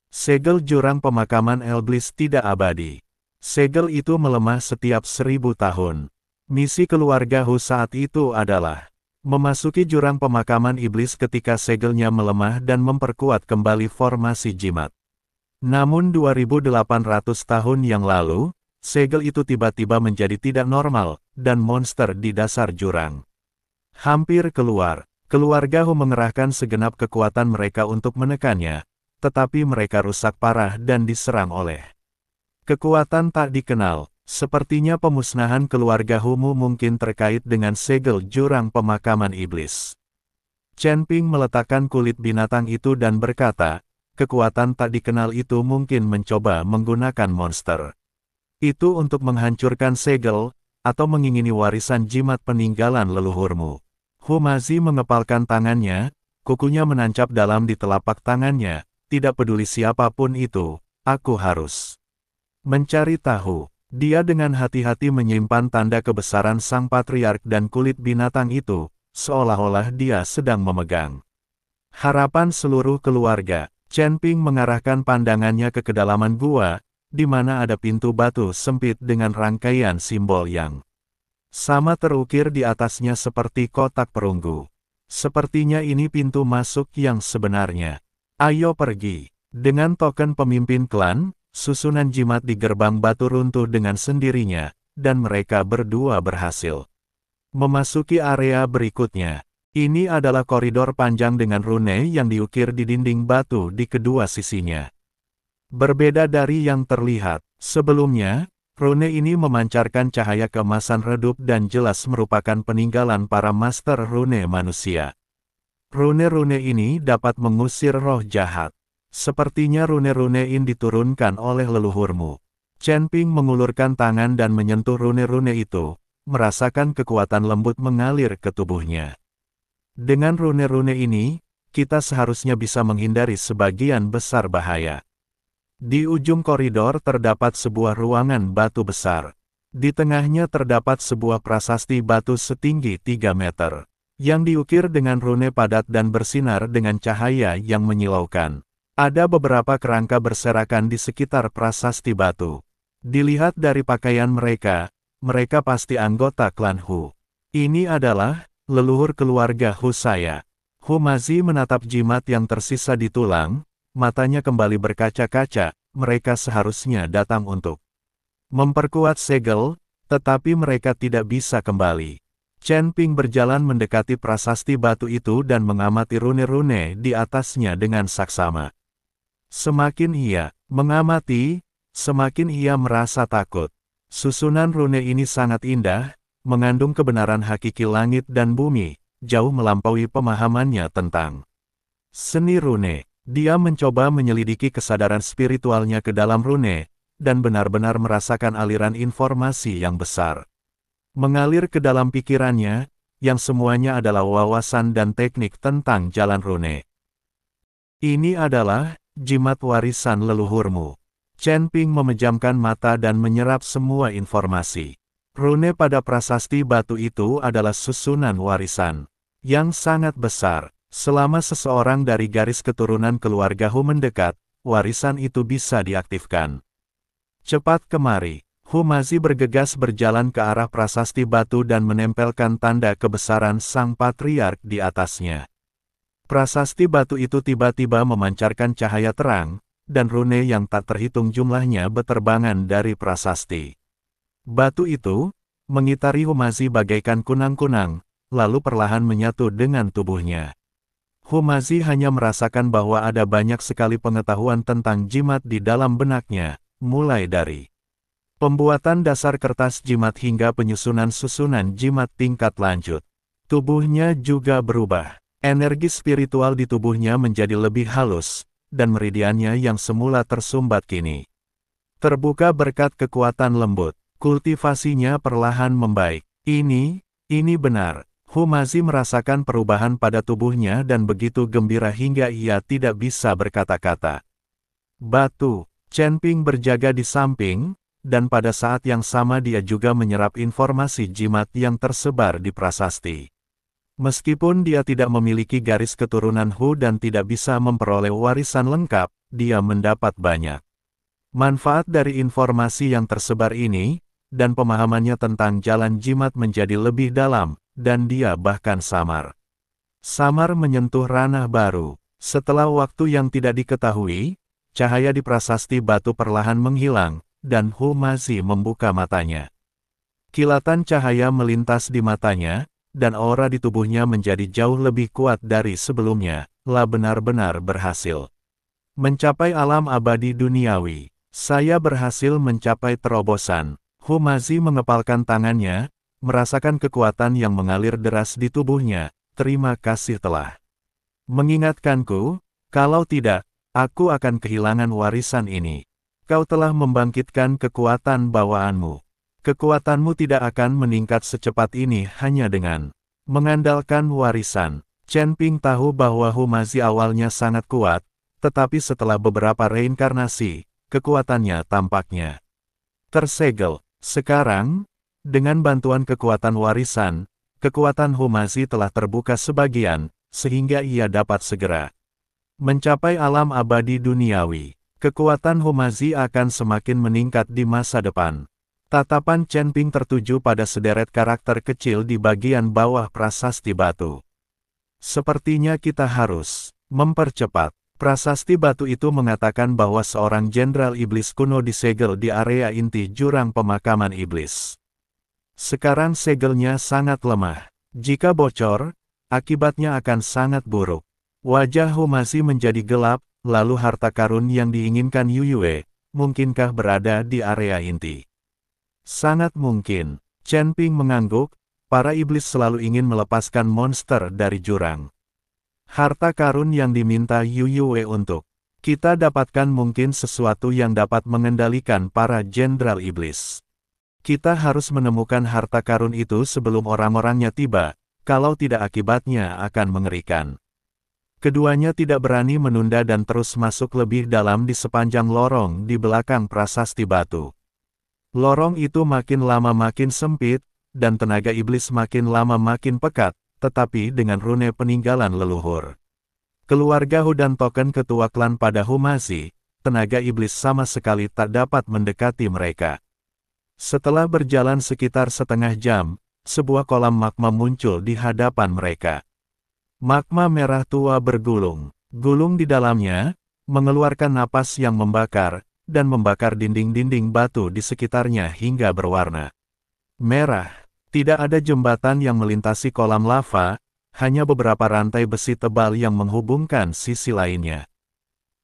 [SPEAKER 2] Segel jurang pemakaman Elblis tidak abadi. Segel itu melemah setiap 1000 tahun. Misi keluarga Hu saat itu adalah memasuki jurang pemakaman iblis ketika segelnya melemah dan memperkuat kembali formasi jimat. Namun 2800 tahun yang lalu, segel itu tiba-tiba menjadi tidak normal, dan monster di dasar jurang hampir keluar. Keluarga Hu mengerahkan segenap kekuatan mereka untuk menekannya, tetapi mereka rusak parah dan diserang oleh kekuatan tak dikenal. Sepertinya pemusnahan keluarga Humu mungkin terkait dengan segel jurang pemakaman iblis. Chen Ping meletakkan kulit binatang itu dan berkata, kekuatan tak dikenal itu mungkin mencoba menggunakan monster itu untuk menghancurkan segel, atau mengingini warisan jimat peninggalan leluhurmu. Humazi mengepalkan tangannya, kukunya menancap dalam di telapak tangannya, tidak peduli siapapun itu, aku harus mencari tahu. Dia dengan hati-hati menyimpan tanda kebesaran sang patriark dan kulit binatang itu, seolah-olah dia sedang memegang harapan seluruh keluarga. Chen Ping mengarahkan pandangannya ke kedalaman gua, di mana ada pintu batu sempit dengan rangkaian simbol yang sama terukir di atasnya seperti kotak perunggu. Sepertinya ini pintu masuk yang sebenarnya. Ayo pergi. Dengan token pemimpin klan, susunan jimat di gerbang batu runtuh dengan sendirinya, dan mereka berdua berhasil memasuki area berikutnya. Ini adalah koridor panjang dengan rune yang diukir di dinding batu di kedua sisinya. Berbeda dari yang terlihat sebelumnya, rune ini memancarkan cahaya keemasan redup dan jelas merupakan peninggalan para master rune manusia. Rune-rune ini dapat mengusir roh jahat. Sepertinya rune-rune ini diturunkan oleh leluhurmu. Chen Ping mengulurkan tangan dan menyentuh rune-rune itu, merasakan kekuatan lembut mengalir ke tubuhnya. Dengan rune-rune ini, kita seharusnya bisa menghindari sebagian besar bahaya. Di ujung koridor terdapat sebuah ruangan batu besar. Di tengahnya terdapat sebuah prasasti batu setinggi 3 meter, yang diukir dengan rune padat dan bersinar dengan cahaya yang menyilaukan. Ada beberapa kerangka berserakan di sekitar prasasti batu. Dilihat dari pakaian mereka, mereka pasti anggota klan Hu. Ini adalah leluhur keluarga Hu saya. Humazi menatap jimat yang tersisa di tulang, matanya kembali berkaca-kaca. Mereka seharusnya datang untuk memperkuat segel, tetapi mereka tidak bisa kembali. Chen Ping berjalan mendekati prasasti batu itu dan mengamati rune-rune di atasnya dengan saksama. Semakin ia mengamati, semakin ia merasa takut. Susunan rune ini sangat indah, mengandung kebenaran hakiki langit dan bumi, jauh melampaui pemahamannya tentang seni rune. Dia mencoba menyelidiki kesadaran spiritualnya ke dalam rune, dan benar-benar merasakan aliran informasi yang besar mengalir ke dalam pikirannya, yang semuanya adalah wawasan dan teknik tentang jalan rune. Ini adalah jimat warisan leluhurmu. Chen Ping memejamkan mata dan menyerap semua informasi. Rune pada prasasti batu itu adalah susunan warisan yang sangat besar. Selama seseorang dari garis keturunan keluarga Hu mendekat, warisan itu bisa diaktifkan. Cepat kemari. Humazi bergegas berjalan ke arah prasasti batu dan menempelkan tanda kebesaran sang patriark di atasnya. Prasasti batu itu tiba-tiba memancarkan cahaya terang, dan rune yang tak terhitung jumlahnya beterbangan dari prasasti batu itu, mengitari Humazi bagaikan kunang-kunang, lalu perlahan menyatu dengan tubuhnya. Humazi hanya merasakan bahwa ada banyak sekali pengetahuan tentang jimat di dalam benaknya, mulai dari pembuatan dasar kertas jimat hingga penyusunan susunan jimat tingkat lanjut. Tubuhnya juga berubah. Energi spiritual di tubuhnya menjadi lebih halus, dan meridiannya yang semula tersumbat kini terbuka berkat kekuatan lembut. Kultivasinya perlahan membaik. Ini benar. Humazi merasakan perubahan pada tubuhnya dan begitu gembira hingga ia tidak bisa berkata-kata. Batu. Chen Ping berjaga di samping, dan pada saat yang sama dia juga menyerap informasi jimat yang tersebar di prasasti. Meskipun dia tidak memiliki garis keturunan Hu dan tidak bisa memperoleh warisan lengkap, dia mendapat banyak manfaat dari informasi yang tersebar ini, dan pemahamannya tentang jalan jimat menjadi lebih dalam, dan dia bahkan samar. Samar menyentuh ranah baru. Setelah waktu yang tidak diketahui, cahaya di prasasti batu perlahan menghilang, dan Hu Mazi membuka matanya. Kilatan cahaya melintas di matanya, dan aura di tubuhnya menjadi jauh lebih kuat dari sebelumnya. Lah benar-benar berhasil mencapai alam abadi duniawi. Saya berhasil mencapai terobosan. Hu Mazi mengepalkan tangannya, merasakan kekuatan yang mengalir deras di tubuhnya. Terima kasih telah mengingatkanku, kalau tidak, aku akan kehilangan warisan ini. Kau telah membangkitkan kekuatan bawaanmu. Kekuatanmu tidak akan meningkat secepat ini hanya dengan mengandalkan warisan. Chen Ping tahu bahwa Hu Mazi awalnya sangat kuat, tetapi setelah beberapa reinkarnasi, kekuatannya tampaknya tersegel. Sekarang, dengan bantuan kekuatan warisan, kekuatan Hu Mazi telah terbuka sebagian, sehingga ia dapat segera mencapai alam abadi duniawi. Kekuatan Hu Mazi akan semakin meningkat di masa depan. Tatapan Chen Ping tertuju pada sederet karakter kecil di bagian bawah prasasti batu. Sepertinya kita harus mempercepat. Prasasti batu itu mengatakan bahwa seorang jenderal iblis kuno disegel di area inti jurang pemakaman iblis. Sekarang segelnya sangat lemah. Jika bocor, akibatnya akan sangat buruk. Wajah Hu Mazi menjadi gelap, lalu harta karun yang diinginkan Yu Yue, mungkinkah berada di area inti? Sangat mungkin. Chen Ping mengangguk, para iblis selalu ingin melepaskan monster dari jurang. Harta karun yang diminta Yu Yue untuk kita dapatkan mungkin sesuatu yang dapat mengendalikan para jenderal iblis. Kita harus menemukan harta karun itu sebelum orang-orangnya tiba, kalau tidak akibatnya akan mengerikan. Keduanya tidak berani menunda dan terus masuk lebih dalam di sepanjang lorong di belakang prasasti batu. Lorong itu makin lama makin sempit, dan tenaga iblis makin lama makin pekat, tetapi dengan rune peninggalan leluhur keluarga Hu dan token ketua klan pada Hu Mazi, tenaga iblis sama sekali tak dapat mendekati mereka. Setelah berjalan sekitar setengah jam, sebuah kolam magma muncul di hadapan mereka. Magma merah tua bergulung. Gulung di dalamnya, mengeluarkan napas yang membakar, dan membakar dinding-dinding batu di sekitarnya hingga berwarna merah. Tidak ada jembatan yang melintasi kolam lava, hanya beberapa rantai besi tebal yang menghubungkan sisi lainnya.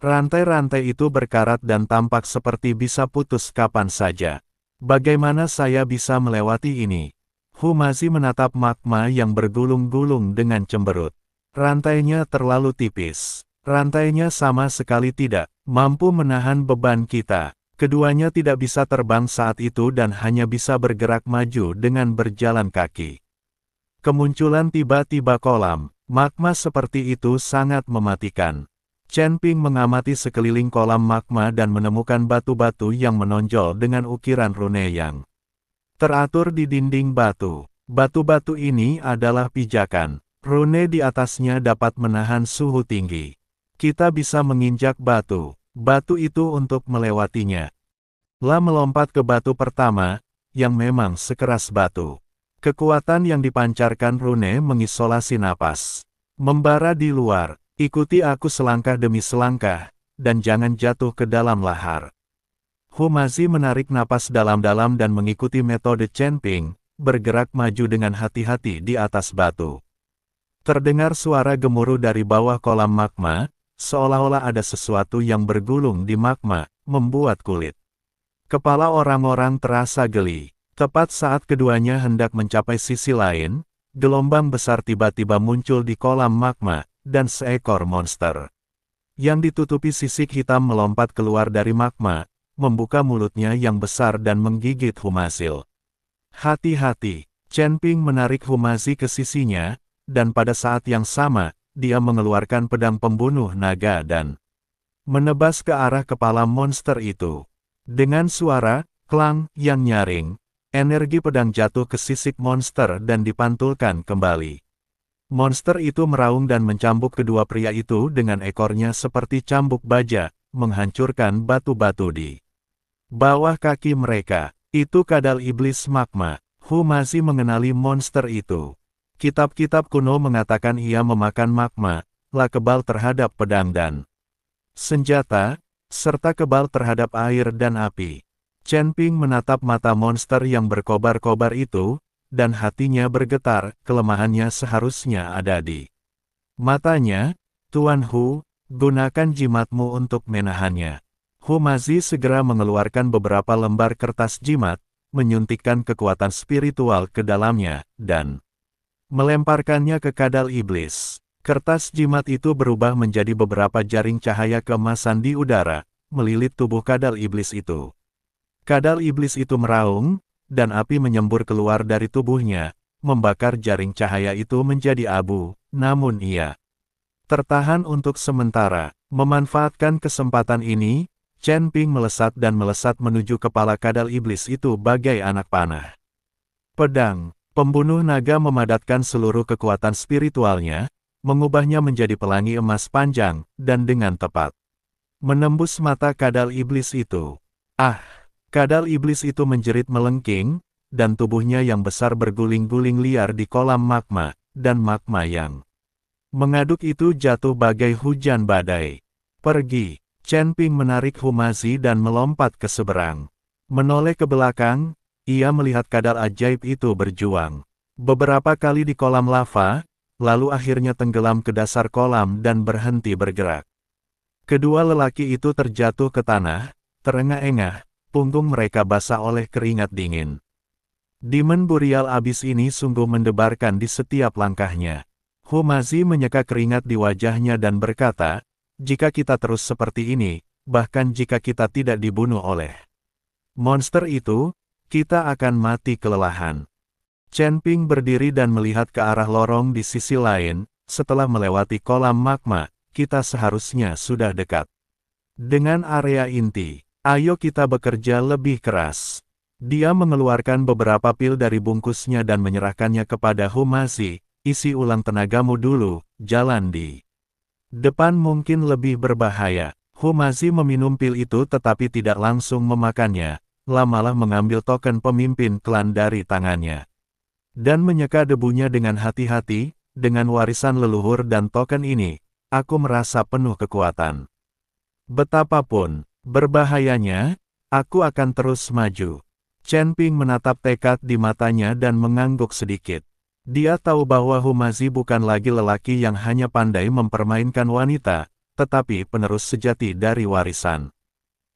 [SPEAKER 2] Rantai-rantai itu berkarat dan tampak seperti bisa putus kapan saja. Bagaimana saya bisa melewati ini? Hu Mazi menatap magma yang bergulung-gulung dengan cemberut. Rantainya terlalu tipis. Rantainya sama sekali tidak mampu menahan beban kita. Keduanya tidak bisa terbang saat itu dan hanya bisa bergerak maju dengan berjalan kaki. Kemunculan tiba-tiba kolam magma seperti itu sangat mematikan. Chen Ping mengamati sekeliling kolam magma dan menemukan batu-batu yang menonjol dengan ukiran rune yang teratur di dinding batu. Batu-batu ini adalah pijakan. Rune di atasnya dapat menahan suhu tinggi. Kita bisa menginjak batu itu untuk melewatinya. Lah melompat ke batu pertama, yang memang sekeras batu. Kekuatan yang dipancarkan rune mengisolasi napas. Membara di luar, ikuti aku selangkah demi selangkah, dan jangan jatuh ke dalam lahar. Hu Mazi menarik napas dalam-dalam dan mengikuti metode Chen Ping, bergerak maju dengan hati-hati di atas batu. Terdengar suara gemuruh dari bawah kolam magma, seolah-olah ada sesuatu yang bergulung di magma, membuat kulit kepala orang-orang terasa geli. Tepat saat keduanya hendak mencapai sisi lain, gelombang besar tiba-tiba muncul di kolam magma, dan seekor monster yang ditutupi sisik hitam melompat keluar dari magma, membuka mulutnya yang besar dan menggigit Hu Mazi. Hati-hati, Chen Ping menarik Hu Mazi ke sisinya, dan pada saat yang sama, dia mengeluarkan pedang pembunuh naga dan menebas ke arah kepala monster itu. Dengan suara, Klang yang nyaring, energi pedang jatuh ke sisik monster dan dipantulkan kembali. Monster itu meraung dan mencambuk kedua pria itu dengan ekornya seperti cambuk baja, menghancurkan batu-batu di bawah kaki mereka. Itu kadal iblis magma. Hu masih mengenali monster itu. Kitab-kitab kuno mengatakan ia memakan magma, kebal terhadap pedang dan senjata, serta kebal terhadap air dan api. Chen Ping menatap mata monster yang berkobar-kobar itu, dan hatinya bergetar. Kelemahannya seharusnya ada di matanya. Tuan Hu, gunakan jimatmu untuk menahannya. Hu Mazi segera mengeluarkan beberapa lembar kertas jimat, menyuntikkan kekuatan spiritual ke dalamnya, dan melemparkannya ke kadal iblis. Kertas jimat itu berubah menjadi beberapa jaring cahaya keemasan di udara, melilit tubuh kadal iblis itu. Kadal iblis itu meraung, dan api menyembur keluar dari tubuhnya, membakar jaring cahaya itu menjadi abu, namun ia tertahan untuk sementara. Memanfaatkan kesempatan ini, Chen Ping melesat menuju kepala kadal iblis itu bagai anak panah. Pedang, pembunuh naga memadatkan seluruh kekuatan spiritualnya, mengubahnya menjadi pelangi emas panjang, dan dengan tepat menembus mata kadal iblis itu. Ah! Kadal iblis itu menjerit melengking, dan tubuhnya yang besar berguling-guling liar di kolam magma, dan magma yang mengaduk itu jatuh bagai hujan badai. Pergi! Chen Ping menarik Hu Mazi dan melompat ke seberang. Menoleh ke belakang, ia melihat kadal ajaib itu berjuang beberapa kali di kolam lava, lalu akhirnya tenggelam ke dasar kolam dan berhenti bergerak. Kedua lelaki itu terjatuh ke tanah, terengah-engah, punggung mereka basah oleh keringat dingin. Demon Burial abis ini sungguh mendebarkan di setiap langkahnya. Hu Mazi menyeka keringat di wajahnya dan berkata, jika kita terus seperti ini, bahkan jika kita tidak dibunuh oleh monster itu, kita akan mati kelelahan. Chen Ping berdiri dan melihat ke arah lorong di sisi lain. Setelah melewati kolam magma, kita seharusnya sudah dekat dengan area inti. Ayo kita bekerja lebih keras. Dia mengeluarkan beberapa pil dari bungkusnya dan menyerahkannya kepada Hu Mazi. Isi ulang tenagamu dulu, jalan di depan mungkin lebih berbahaya. Hu Mazi meminum pil itu tetapi tidak langsung memakannya, malah mengambil token pemimpin klan dari tangannya. Dan menyeka debunya dengan hati-hati, dengan warisan leluhur dan token ini, aku merasa penuh kekuatan. Betapapun berbahayanya, aku akan terus maju. Chen Ping menatap tekad di matanya dan mengangguk sedikit. Dia tahu bahwa Hu Mazi bukan lagi lelaki yang hanya pandai mempermainkan wanita, tetapi penerus sejati dari warisan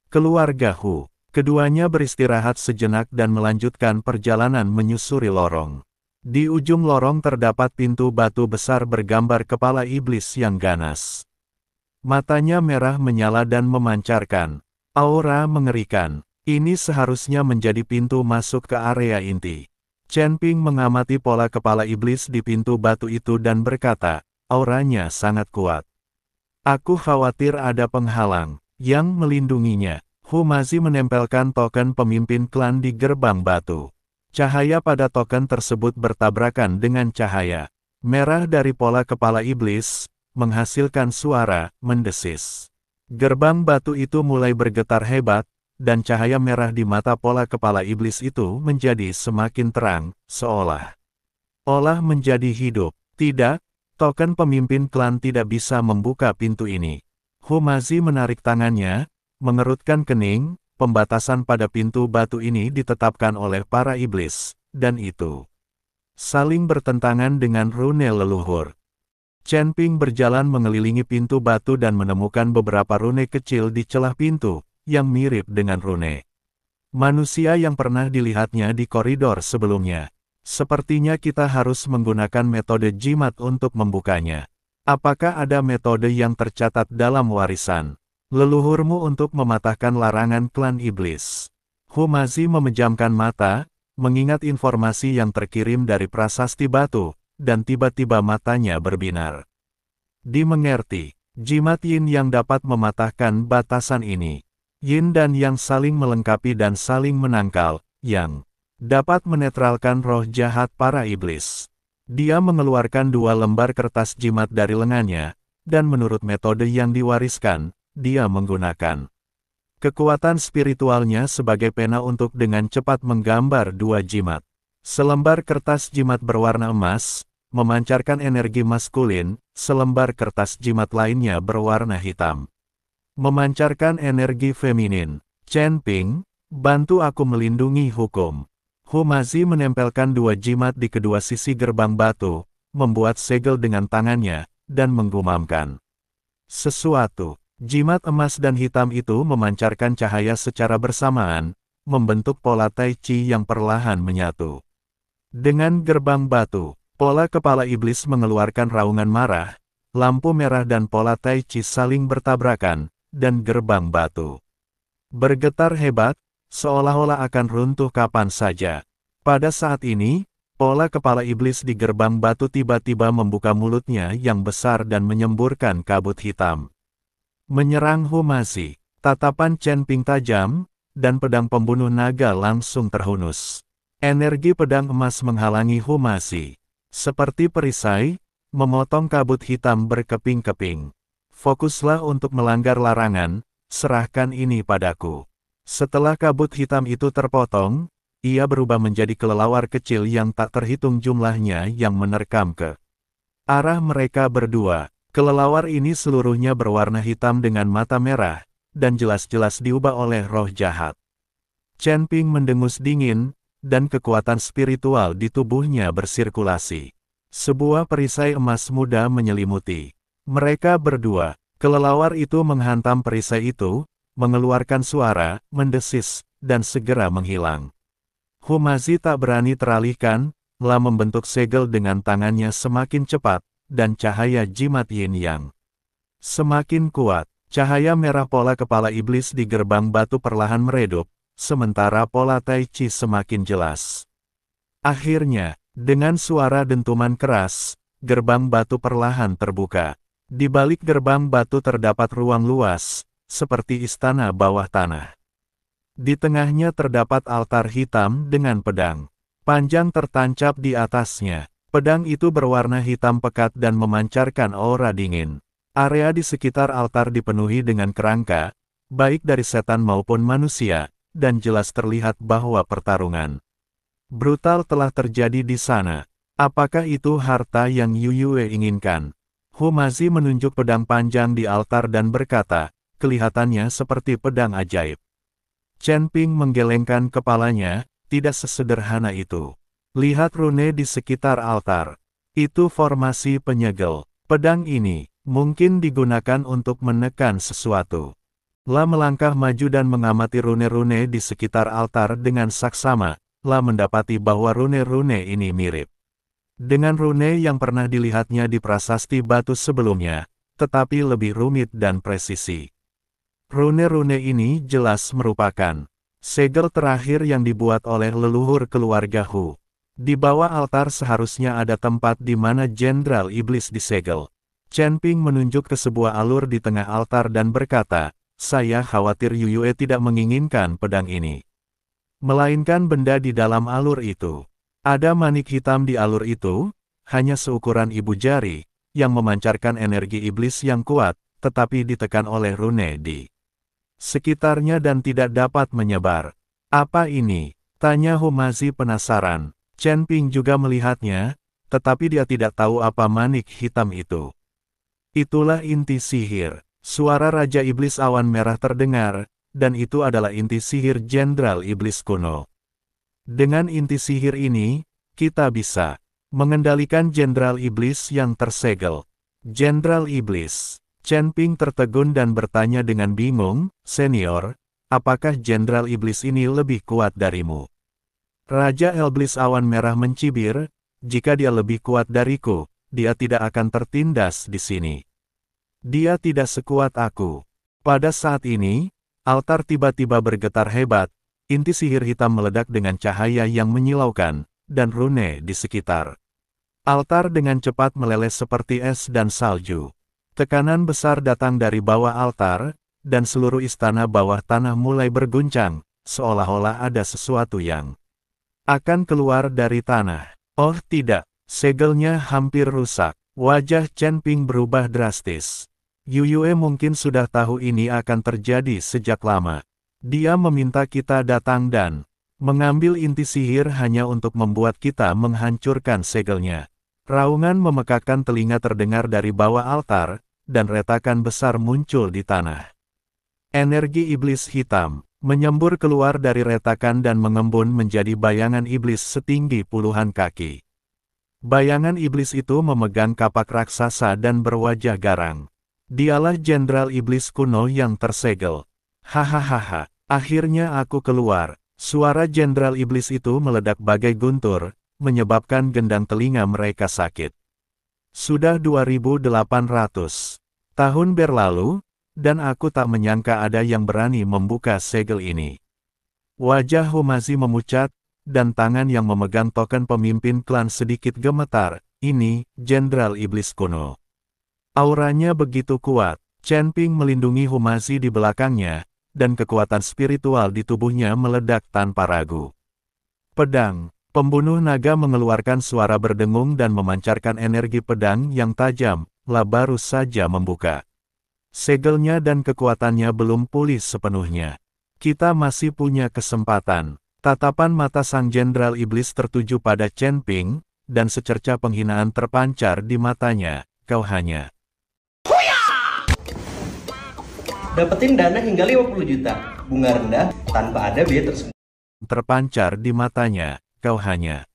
[SPEAKER 2] keluarga Hu. Keduanya beristirahat sejenak dan melanjutkan perjalanan menyusuri lorong. Di ujung lorong terdapat pintu batu besar bergambar kepala iblis yang ganas. Matanya merah menyala dan memancarkan aura mengerikan. Ini seharusnya menjadi pintu masuk ke area inti. Chen Ping mengamati pola kepala iblis di pintu batu itu dan berkata, auranya sangat kuat. Aku khawatir ada penghalang yang melindunginya. Hu Mazi menempelkan token pemimpin klan di gerbang batu. Cahaya pada token tersebut bertabrakan dengan cahaya merah dari pola kepala iblis, menghasilkan suara mendesis. Gerbang batu itu mulai bergetar hebat, dan cahaya merah di mata pola kepala iblis itu menjadi semakin terang, seolah-olah menjadi hidup. Tidak, token pemimpin klan tidak bisa membuka pintu ini. Hu Mazi menarik tangannya, mengerutkan kening. Pembatasan pada pintu batu ini ditetapkan oleh para iblis, dan itu saling bertentangan dengan rune leluhur. Chen Ping berjalan mengelilingi pintu batu dan menemukan beberapa rune kecil di celah pintu, yang mirip dengan rune manusia yang pernah dilihatnya di koridor sebelumnya. Sepertinya kita harus menggunakan metode jimat untuk membukanya. Apakah ada metode yang tercatat dalam warisan leluhurmu untuk mematahkan larangan klan iblis? Hu Mazi memejamkan mata, mengingat informasi yang terkirim dari prasasti batu, dan tiba-tiba matanya berbinar. Dimengerti, jimat yin yang dapat mematahkan batasan ini. Yin dan yang saling melengkapi dan saling menangkal, yang dapat menetralkan roh jahat para iblis. Dia mengeluarkan 2 lembar kertas jimat dari lengannya, dan menurut metode yang diwariskan, dia menggunakan kekuatan spiritualnya sebagai pena untuk dengan cepat menggambar 2 jimat. Selembar kertas jimat berwarna emas, memancarkan energi maskulin, selembar kertas jimat lainnya berwarna hitam, memancarkan energi feminin. Chen Ping, bantu aku melindungi hukum. Humazi menempelkan 2 jimat di kedua sisi gerbang batu, membuat segel dengan tangannya, dan menggumamkan sesuatu. Jimat emas dan hitam itu memancarkan cahaya secara bersamaan, membentuk pola Tai Chi yang perlahan menyatu. Dengan gerbang batu, pola kepala iblis mengeluarkan raungan marah, lampu merah dan pola Tai Chi saling bertabrakan, dan gerbang batu bergetar hebat, seolah-olah akan runtuh kapan saja. Pada saat ini, pola kepala iblis di gerbang batu tiba-tiba membuka mulutnya yang besar dan menyemburkan kabut hitam, menyerang Humazi. Tatapan Chen Ping tajam, dan pedang pembunuh naga langsung terhunus. Energi pedang emas menghalangi Humazi, seperti perisai, memotong kabut hitam berkeping-keping. Fokuslah untuk melanggar larangan, serahkan ini padaku. Setelah kabut hitam itu terpotong, ia berubah menjadi kelelawar kecil yang tak terhitung jumlahnya yang menerkam ke arah mereka berdua. Kelelawar ini seluruhnya berwarna hitam dengan mata merah, dan jelas-jelas diubah oleh roh jahat. Chen Ping mendengus dingin, dan kekuatan spiritual di tubuhnya bersirkulasi. Sebuah perisai emas muda menyelimuti mereka berdua. Kelelawar itu menghantam perisai itu, mengeluarkan suara, mendesis, dan segera menghilang. Humazi tak berani teralihkan, telah membentuk segel dengan tangannya semakin cepat, dan cahaya jimat yin yang semakin kuat. Cahaya merah pola kepala iblis di gerbang batu perlahan meredup, sementara pola Tai Chi semakin jelas. Akhirnya, dengan suara dentuman keras, gerbang batu perlahan terbuka. Di balik gerbang batu terdapat ruang luas, seperti istana bawah tanah. Di tengahnya terdapat altar hitam dengan pedang panjang tertancap di atasnya. Pedang itu berwarna hitam pekat dan memancarkan aura dingin. Area di sekitar altar dipenuhi dengan kerangka, baik dari setan maupun manusia, dan jelas terlihat bahwa pertarungan brutal telah terjadi di sana. Apakah itu harta yang Yu Yue inginkan? Humazi menunjuk pedang panjang di altar dan berkata, kelihatannya seperti pedang ajaib. Chen Ping menggelengkan kepalanya, tidak sesederhana itu. Lihat rune di sekitar altar. Itu formasi penyegel. Pedang ini mungkin digunakan untuk menekan sesuatu. La melangkah maju dan mengamati rune-rune di sekitar altar dengan saksama. La mendapati bahwa rune-rune ini mirip dengan rune yang pernah dilihatnya di prasasti batu sebelumnya, tetapi lebih rumit dan presisi. Rune-rune ini jelas merupakan segel terakhir yang dibuat oleh leluhur keluarga Hu. Di bawah altar seharusnya ada tempat di mana Jenderal Iblis disegel. Chen Ping menunjuk ke sebuah alur di tengah altar dan berkata, saya khawatir Yu Yue tidak menginginkan pedang ini, melainkan benda di dalam alur itu. Ada manik hitam di alur itu, hanya seukuran ibu jari, yang memancarkan energi iblis yang kuat, tetapi ditekan oleh rune di sekitarnya dan tidak dapat menyebar. Apa ini? Tanya Humazi penasaran. Chen Ping juga melihatnya, tetapi dia tidak tahu apa manik hitam itu. Itulah inti sihir. Suara Raja Iblis Awan Merah terdengar, dan itu adalah inti sihir Jenderal Iblis kuno. Dengan inti sihir ini, kita bisa mengendalikan Jenderal Iblis yang tersegel. Jenderal Iblis. Chen Ping tertegun dan bertanya dengan bingung, Senior, apakah Jenderal Iblis ini lebih kuat darimu? Raja Iblis Awan Merah mencibir, jika dia lebih kuat dariku, dia tidak akan tertindas di sini. Dia tidak sekuat aku. Pada saat ini, altar tiba-tiba bergetar hebat, inti sihir hitam meledak dengan cahaya yang menyilaukan, dan rune di sekitar altar dengan cepat meleleh seperti es dan salju. Tekanan besar datang dari bawah altar, dan seluruh istana bawah tanah mulai berguncang, seolah-olah ada sesuatu yang akan keluar dari tanah. Oh tidak, segelnya hampir rusak. Wajah Chen Ping berubah drastis. Yu Yue mungkin sudah tahu ini akan terjadi sejak lama. Dia meminta kita datang dan mengambil inti sihir hanya untuk membuat kita menghancurkan segelnya. Raungan memekakkan telinga terdengar dari bawah altar, dan retakan besar muncul di tanah. Energi iblis hitam menyembur keluar dari retakan dan mengembun menjadi bayangan iblis setinggi puluhan kaki. Bayangan iblis itu memegang kapak raksasa dan berwajah garang. Dialah Jenderal Iblis kuno yang tersegel. Hahaha, akhirnya aku keluar. Suara Jenderal Iblis itu meledak bagai guntur, menyebabkan gendang telinga mereka sakit. Sudah 2800 tahun berlalu, dan aku tak menyangka ada yang berani membuka segel ini. Wajah Humazi memucat, dan tangan yang memegang token pemimpin klan sedikit gemetar. Ini, Jenderal Iblis kuno. Auranya begitu kuat. Chen Ping melindungi Humazi di belakangnya, dan kekuatan spiritual di tubuhnya meledak tanpa ragu. Pedang, pembunuh naga mengeluarkan suara berdengung dan memancarkan energi pedang yang tajam, baru saja membuka. Segelnya dan kekuatannya belum pulih sepenuhnya. Kita masih punya kesempatan. Tatapan mata sang Jenderal Iblis tertuju pada Chen Ping, dan secerca penghinaan terpancar di matanya. Kau hanya
[SPEAKER 3] dapetin dana hingga 50 juta, bunga rendah, tanpa ada biaya tersebut.
[SPEAKER 2] Terpancar di matanya, kau hanya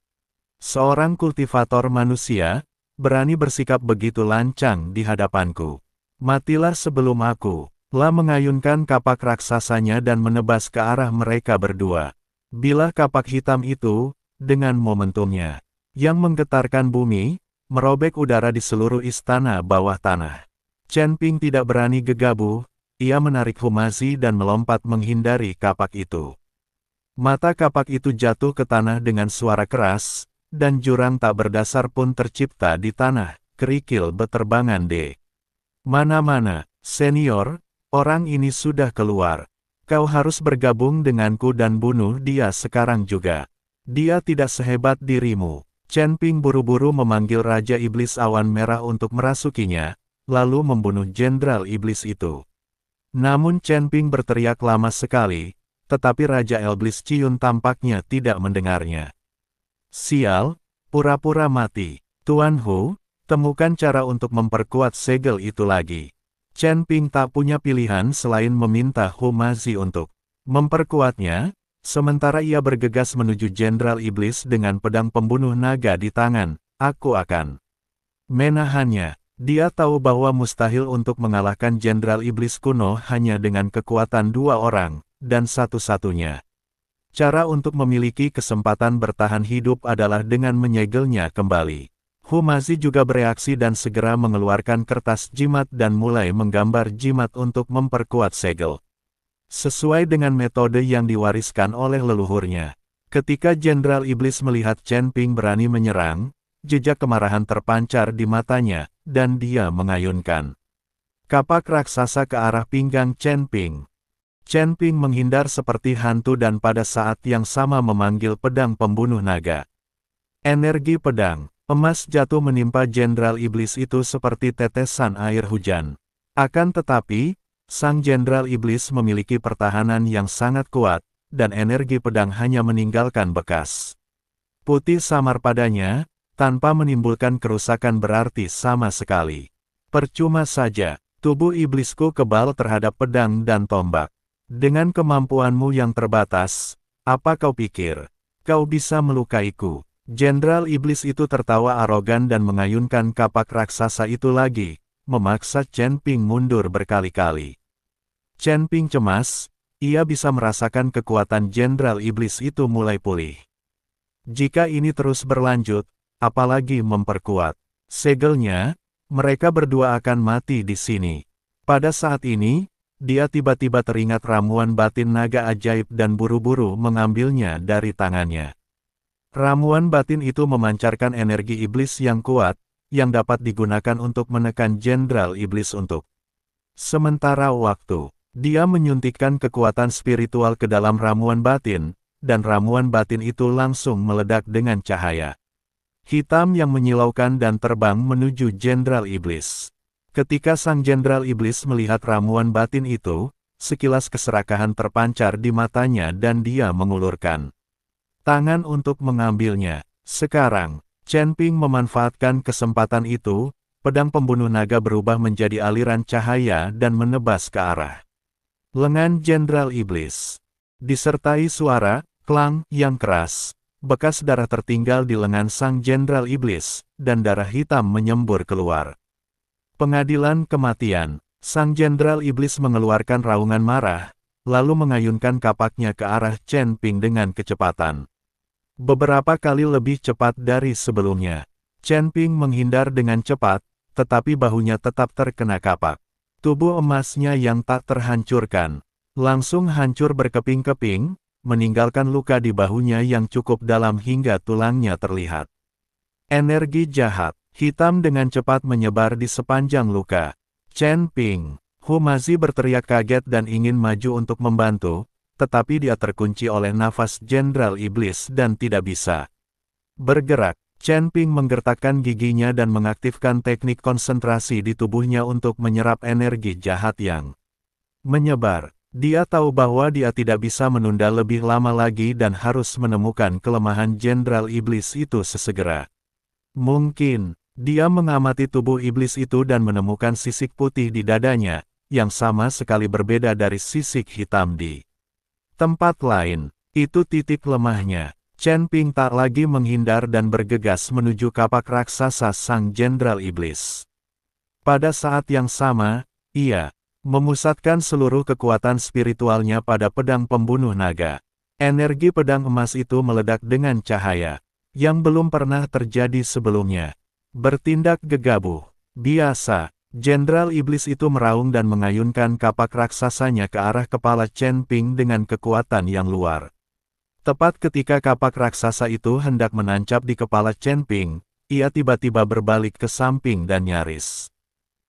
[SPEAKER 2] seorang kultivator manusia, berani bersikap begitu lancang di hadapanku. Matilah sebelum aku. La mengayunkan kapak raksasanya dan menebas ke arah mereka berdua. Bila kapak hitam itu, dengan momentumnya, yang menggetarkan bumi, merobek udara di seluruh istana bawah tanah. Chen Ping tidak berani gegabah, ia menarik Humazi dan melompat menghindari kapak itu. Mata kapak itu jatuh ke tanah dengan suara keras, dan jurang tak berdasar pun tercipta di tanah, kerikil beterbangan de mana-mana. Senior, orang ini sudah keluar. Kau harus bergabung denganku dan bunuh dia sekarang juga. Dia tidak sehebat dirimu. Chen Ping buru-buru memanggil Raja Iblis Awan Merah untuk merasukinya, lalu membunuh Jenderal Iblis itu. Namun Chen Ping berteriak lama sekali, tetapi Raja Iblis Ciun tampaknya tidak mendengarnya. Sial, pura-pura mati. Tuan Hu, temukan cara untuk memperkuat segel itu lagi. Chen Ping tak punya pilihan selain meminta Humazi untuk memperkuatnya, sementara ia bergegas menuju Jenderal Iblis dengan pedang pembunuh naga di tangan. Aku akan menahannya. Dia tahu bahwa mustahil untuk mengalahkan Jenderal Iblis kuno hanya dengan kekuatan dua orang, dan satu-satunya cara untuk memiliki kesempatan bertahan hidup adalah dengan menyegelnya kembali. Humazi juga bereaksi dan segera mengeluarkan kertas jimat dan mulai menggambar jimat untuk memperkuat segel. Sesuai dengan metode yang diwariskan oleh leluhurnya. Ketika Jenderal Iblis melihat Chen Ping berani menyerang, jejak kemarahan terpancar di matanya, dan dia mengayunkan kapak raksasa ke arah pinggang Chen Ping. Chen Ping menghindar seperti hantu dan pada saat yang sama memanggil pedang pembunuh naga. Energi pedang emas jatuh menimpa Jenderal Iblis itu seperti tetesan air hujan. Akan tetapi, sang Jenderal Iblis memiliki pertahanan yang sangat kuat, dan energi pedang hanya meninggalkan bekas putih samar padanya, tanpa menimbulkan kerusakan berarti sama sekali. Percuma saja, tubuh iblisku kebal terhadap pedang dan tombak. Dengan kemampuanmu yang terbatas, apa kau pikir? Kau bisa melukaiku? Jenderal Iblis itu tertawa arogan dan mengayunkan kapak raksasa itu lagi, memaksa Chen Ping mundur berkali-kali. Chen Ping cemas, ia bisa merasakan kekuatan Jenderal Iblis itu mulai pulih. Jika ini terus berlanjut, apalagi memperkuat segelnya, mereka berdua akan mati di sini. Pada saat ini, dia tiba-tiba teringat ramuan batin naga ajaib dan buru-buru mengambilnya dari tangannya. Ramuan batin itu memancarkan energi iblis yang kuat, yang dapat digunakan untuk menekan Jenderal Iblis untuk sementara waktu. Dia menyuntikkan kekuatan spiritual ke dalam ramuan batin, dan ramuan batin itu langsung meledak dengan cahaya hitam yang menyilaukan dan terbang menuju Jenderal Iblis. Ketika sang Jenderal Iblis melihat ramuan batin itu, sekilas keserakahan terpancar di matanya dan dia mengulurkan tangan untuk mengambilnya. Sekarang, Chen Ping memanfaatkan kesempatan itu, pedang pembunuh naga berubah menjadi aliran cahaya dan menebas ke arah lengan Jenderal Iblis. Disertai suara klang yang keras, bekas darah tertinggal di lengan sang Jenderal Iblis, dan darah hitam menyembur keluar. Pengadilan kematian. Sang Jenderal Iblis mengeluarkan raungan marah, lalu mengayunkan kapaknya ke arah Chen Ping dengan kecepatan beberapa kali lebih cepat dari sebelumnya. Chen Ping menghindar dengan cepat, tetapi bahunya tetap terkena kapak. Tubuh emasnya yang tak terhancurkan langsung hancur berkeping-keping, meninggalkan luka di bahunya yang cukup dalam hingga tulangnya terlihat. Energi jahat hitam dengan cepat menyebar di sepanjang luka. Chen Ping, Humazi berteriak kaget dan ingin maju untuk membantu, tetapi dia terkunci oleh nafas Jenderal Iblis dan tidak bisa bergerak. Chen Ping menggertakkan giginya dan mengaktifkan teknik konsentrasi di tubuhnya untuk menyerap energi jahat yang menyebar. Dia tahu bahwa dia tidak bisa menunda lebih lama lagi dan harus menemukan kelemahan Jenderal Iblis itu sesegera mungkin. Dia mengamati tubuh iblis itu dan menemukan sisik putih di dadanya, yang sama sekali berbeda dari sisik hitam di tempat lain. Itu titik lemahnya. Chen Ping tak lagi menghindar dan bergegas menuju kapak raksasa sang Jenderal Iblis. Pada saat yang sama, ia memusatkan seluruh kekuatan spiritualnya pada pedang pembunuh naga. Energi pedang emas itu meledak dengan cahaya yang belum pernah terjadi sebelumnya. Bertindak gegabah. Biasa, Jenderal Iblis itu meraung dan mengayunkan kapak raksasanya ke arah kepala Chen Ping dengan kekuatan yang luar. Tepat ketika kapak raksasa itu hendak menancap di kepala Chen Ping, ia tiba-tiba berbalik ke samping dan nyaris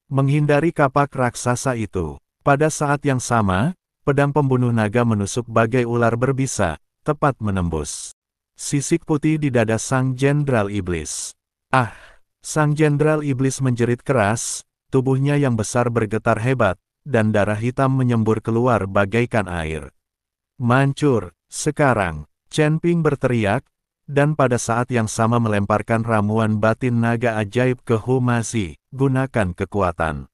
[SPEAKER 2] menghindari kapak raksasa itu. Pada saat yang sama, pedang pembunuh naga menusuk bagai ular berbisa, tepat menembus sisik putih di dada sang Jenderal Iblis. Ah! Sang Jenderal Iblis menjerit keras, tubuhnya yang besar bergetar hebat, dan darah hitam menyembur keluar bagaikan air mancur. Sekarang, Chen Ping berteriak, dan pada saat yang sama melemparkan ramuan batin naga ajaib ke Humazi, gunakan kekuatan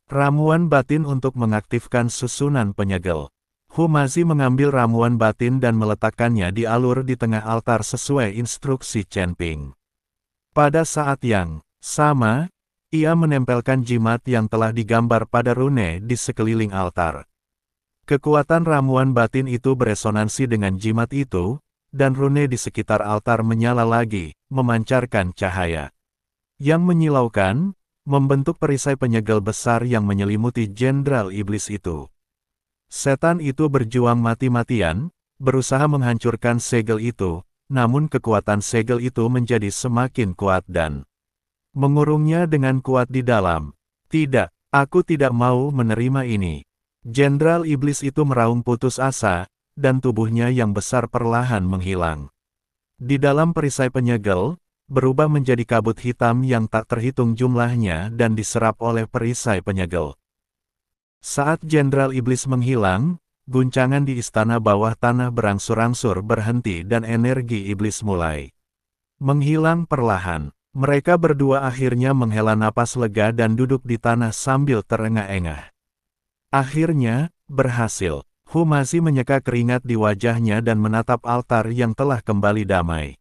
[SPEAKER 2] ramuan batin untuk mengaktifkan susunan penyegel. Humazi mengambil ramuan batin dan meletakkannya di alur di tengah altar sesuai instruksi Chen Ping. Pada saat yang sama, ia menempelkan jimat yang telah digambar pada rune di sekeliling altar. Kekuatan ramuan batin itu beresonansi dengan jimat itu, dan rune di sekitar altar menyala lagi, memancarkan cahaya yang menyilaukan, membentuk perisai penyegel besar yang menyelimuti Jenderal Iblis itu. Setan itu berjuang mati-matian, berusaha menghancurkan segel itu, namun kekuatan segel itu menjadi semakin kuat dan mengurungnya dengan kuat di dalam. Tidak, aku tidak mau menerima ini. Jenderal Iblis itu meraung putus asa, dan tubuhnya yang besar perlahan menghilang. Di dalam perisai penyegel, berubah menjadi kabut hitam yang tak terhitung jumlahnya dan diserap oleh perisai penyegel. Saat Jenderal Iblis menghilang, guncangan di istana bawah tanah berangsur-angsur berhenti dan energi iblis mulai menghilang perlahan. Mereka berdua akhirnya menghela napas lega dan duduk di tanah sambil terengah-engah. Akhirnya, berhasil. Humazi menyeka keringat di wajahnya dan menatap altar yang telah kembali damai.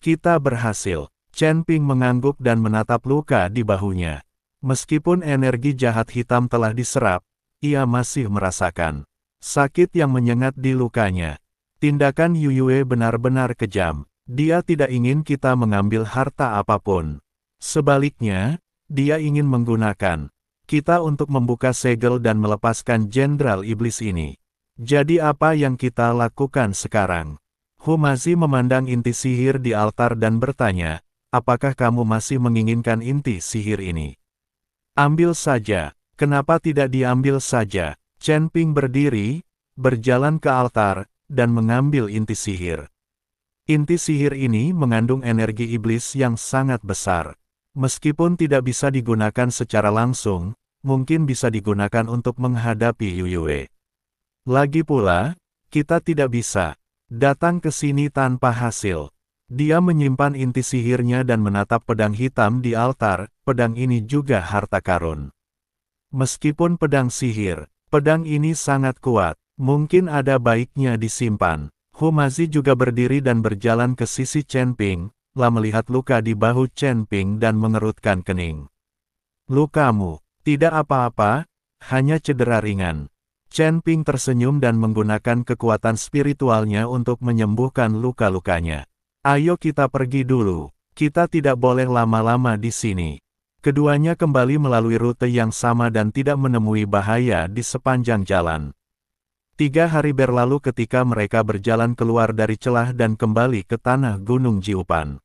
[SPEAKER 2] Kita berhasil. Chen Ping mengangguk dan menatap luka di bahunya. Meskipun energi jahat hitam telah diserap, ia masih merasakan sakit yang menyengat di lukanya. Tindakan Yuyue benar-benar kejam. Dia tidak ingin kita mengambil harta apapun. Sebaliknya, dia ingin menggunakan kita untuk membuka segel dan melepaskan Jenderal Iblis ini. Jadi apa yang kita lakukan sekarang? Humazi memandang inti sihir di altar dan bertanya, apakah kamu masih menginginkan inti sihir ini? Ambil saja. Kenapa tidak diambil saja? Chen Ping berdiri, berjalan ke altar, dan mengambil inti sihir. Inti sihir ini mengandung energi iblis yang sangat besar. Meskipun tidak bisa digunakan secara langsung, mungkin bisa digunakan untuk menghadapi Yuyue. Lagi pula, kita tidak bisa datang ke sini tanpa hasil. Dia menyimpan inti sihirnya dan menatap pedang hitam di altar. Pedang ini juga harta karun. Meskipun pedang sihir, pedang ini sangat kuat. Mungkin ada baiknya disimpan. Humazi juga berdiri dan berjalan ke sisi Chen Ping, lah melihat luka di bahu Chen Ping dan mengerutkan kening. Lukamu, tidak apa-apa, hanya cedera ringan. Chen Ping tersenyum dan menggunakan kekuatan spiritualnya untuk menyembuhkan luka-lukanya. Ayo kita pergi dulu, kita tidak boleh lama-lama di sini. Keduanya kembali melalui rute yang sama dan tidak menemui bahaya di sepanjang jalan. 3 hari berlalu ketika mereka berjalan keluar dari celah dan kembali ke tanah Gunung Jiupan.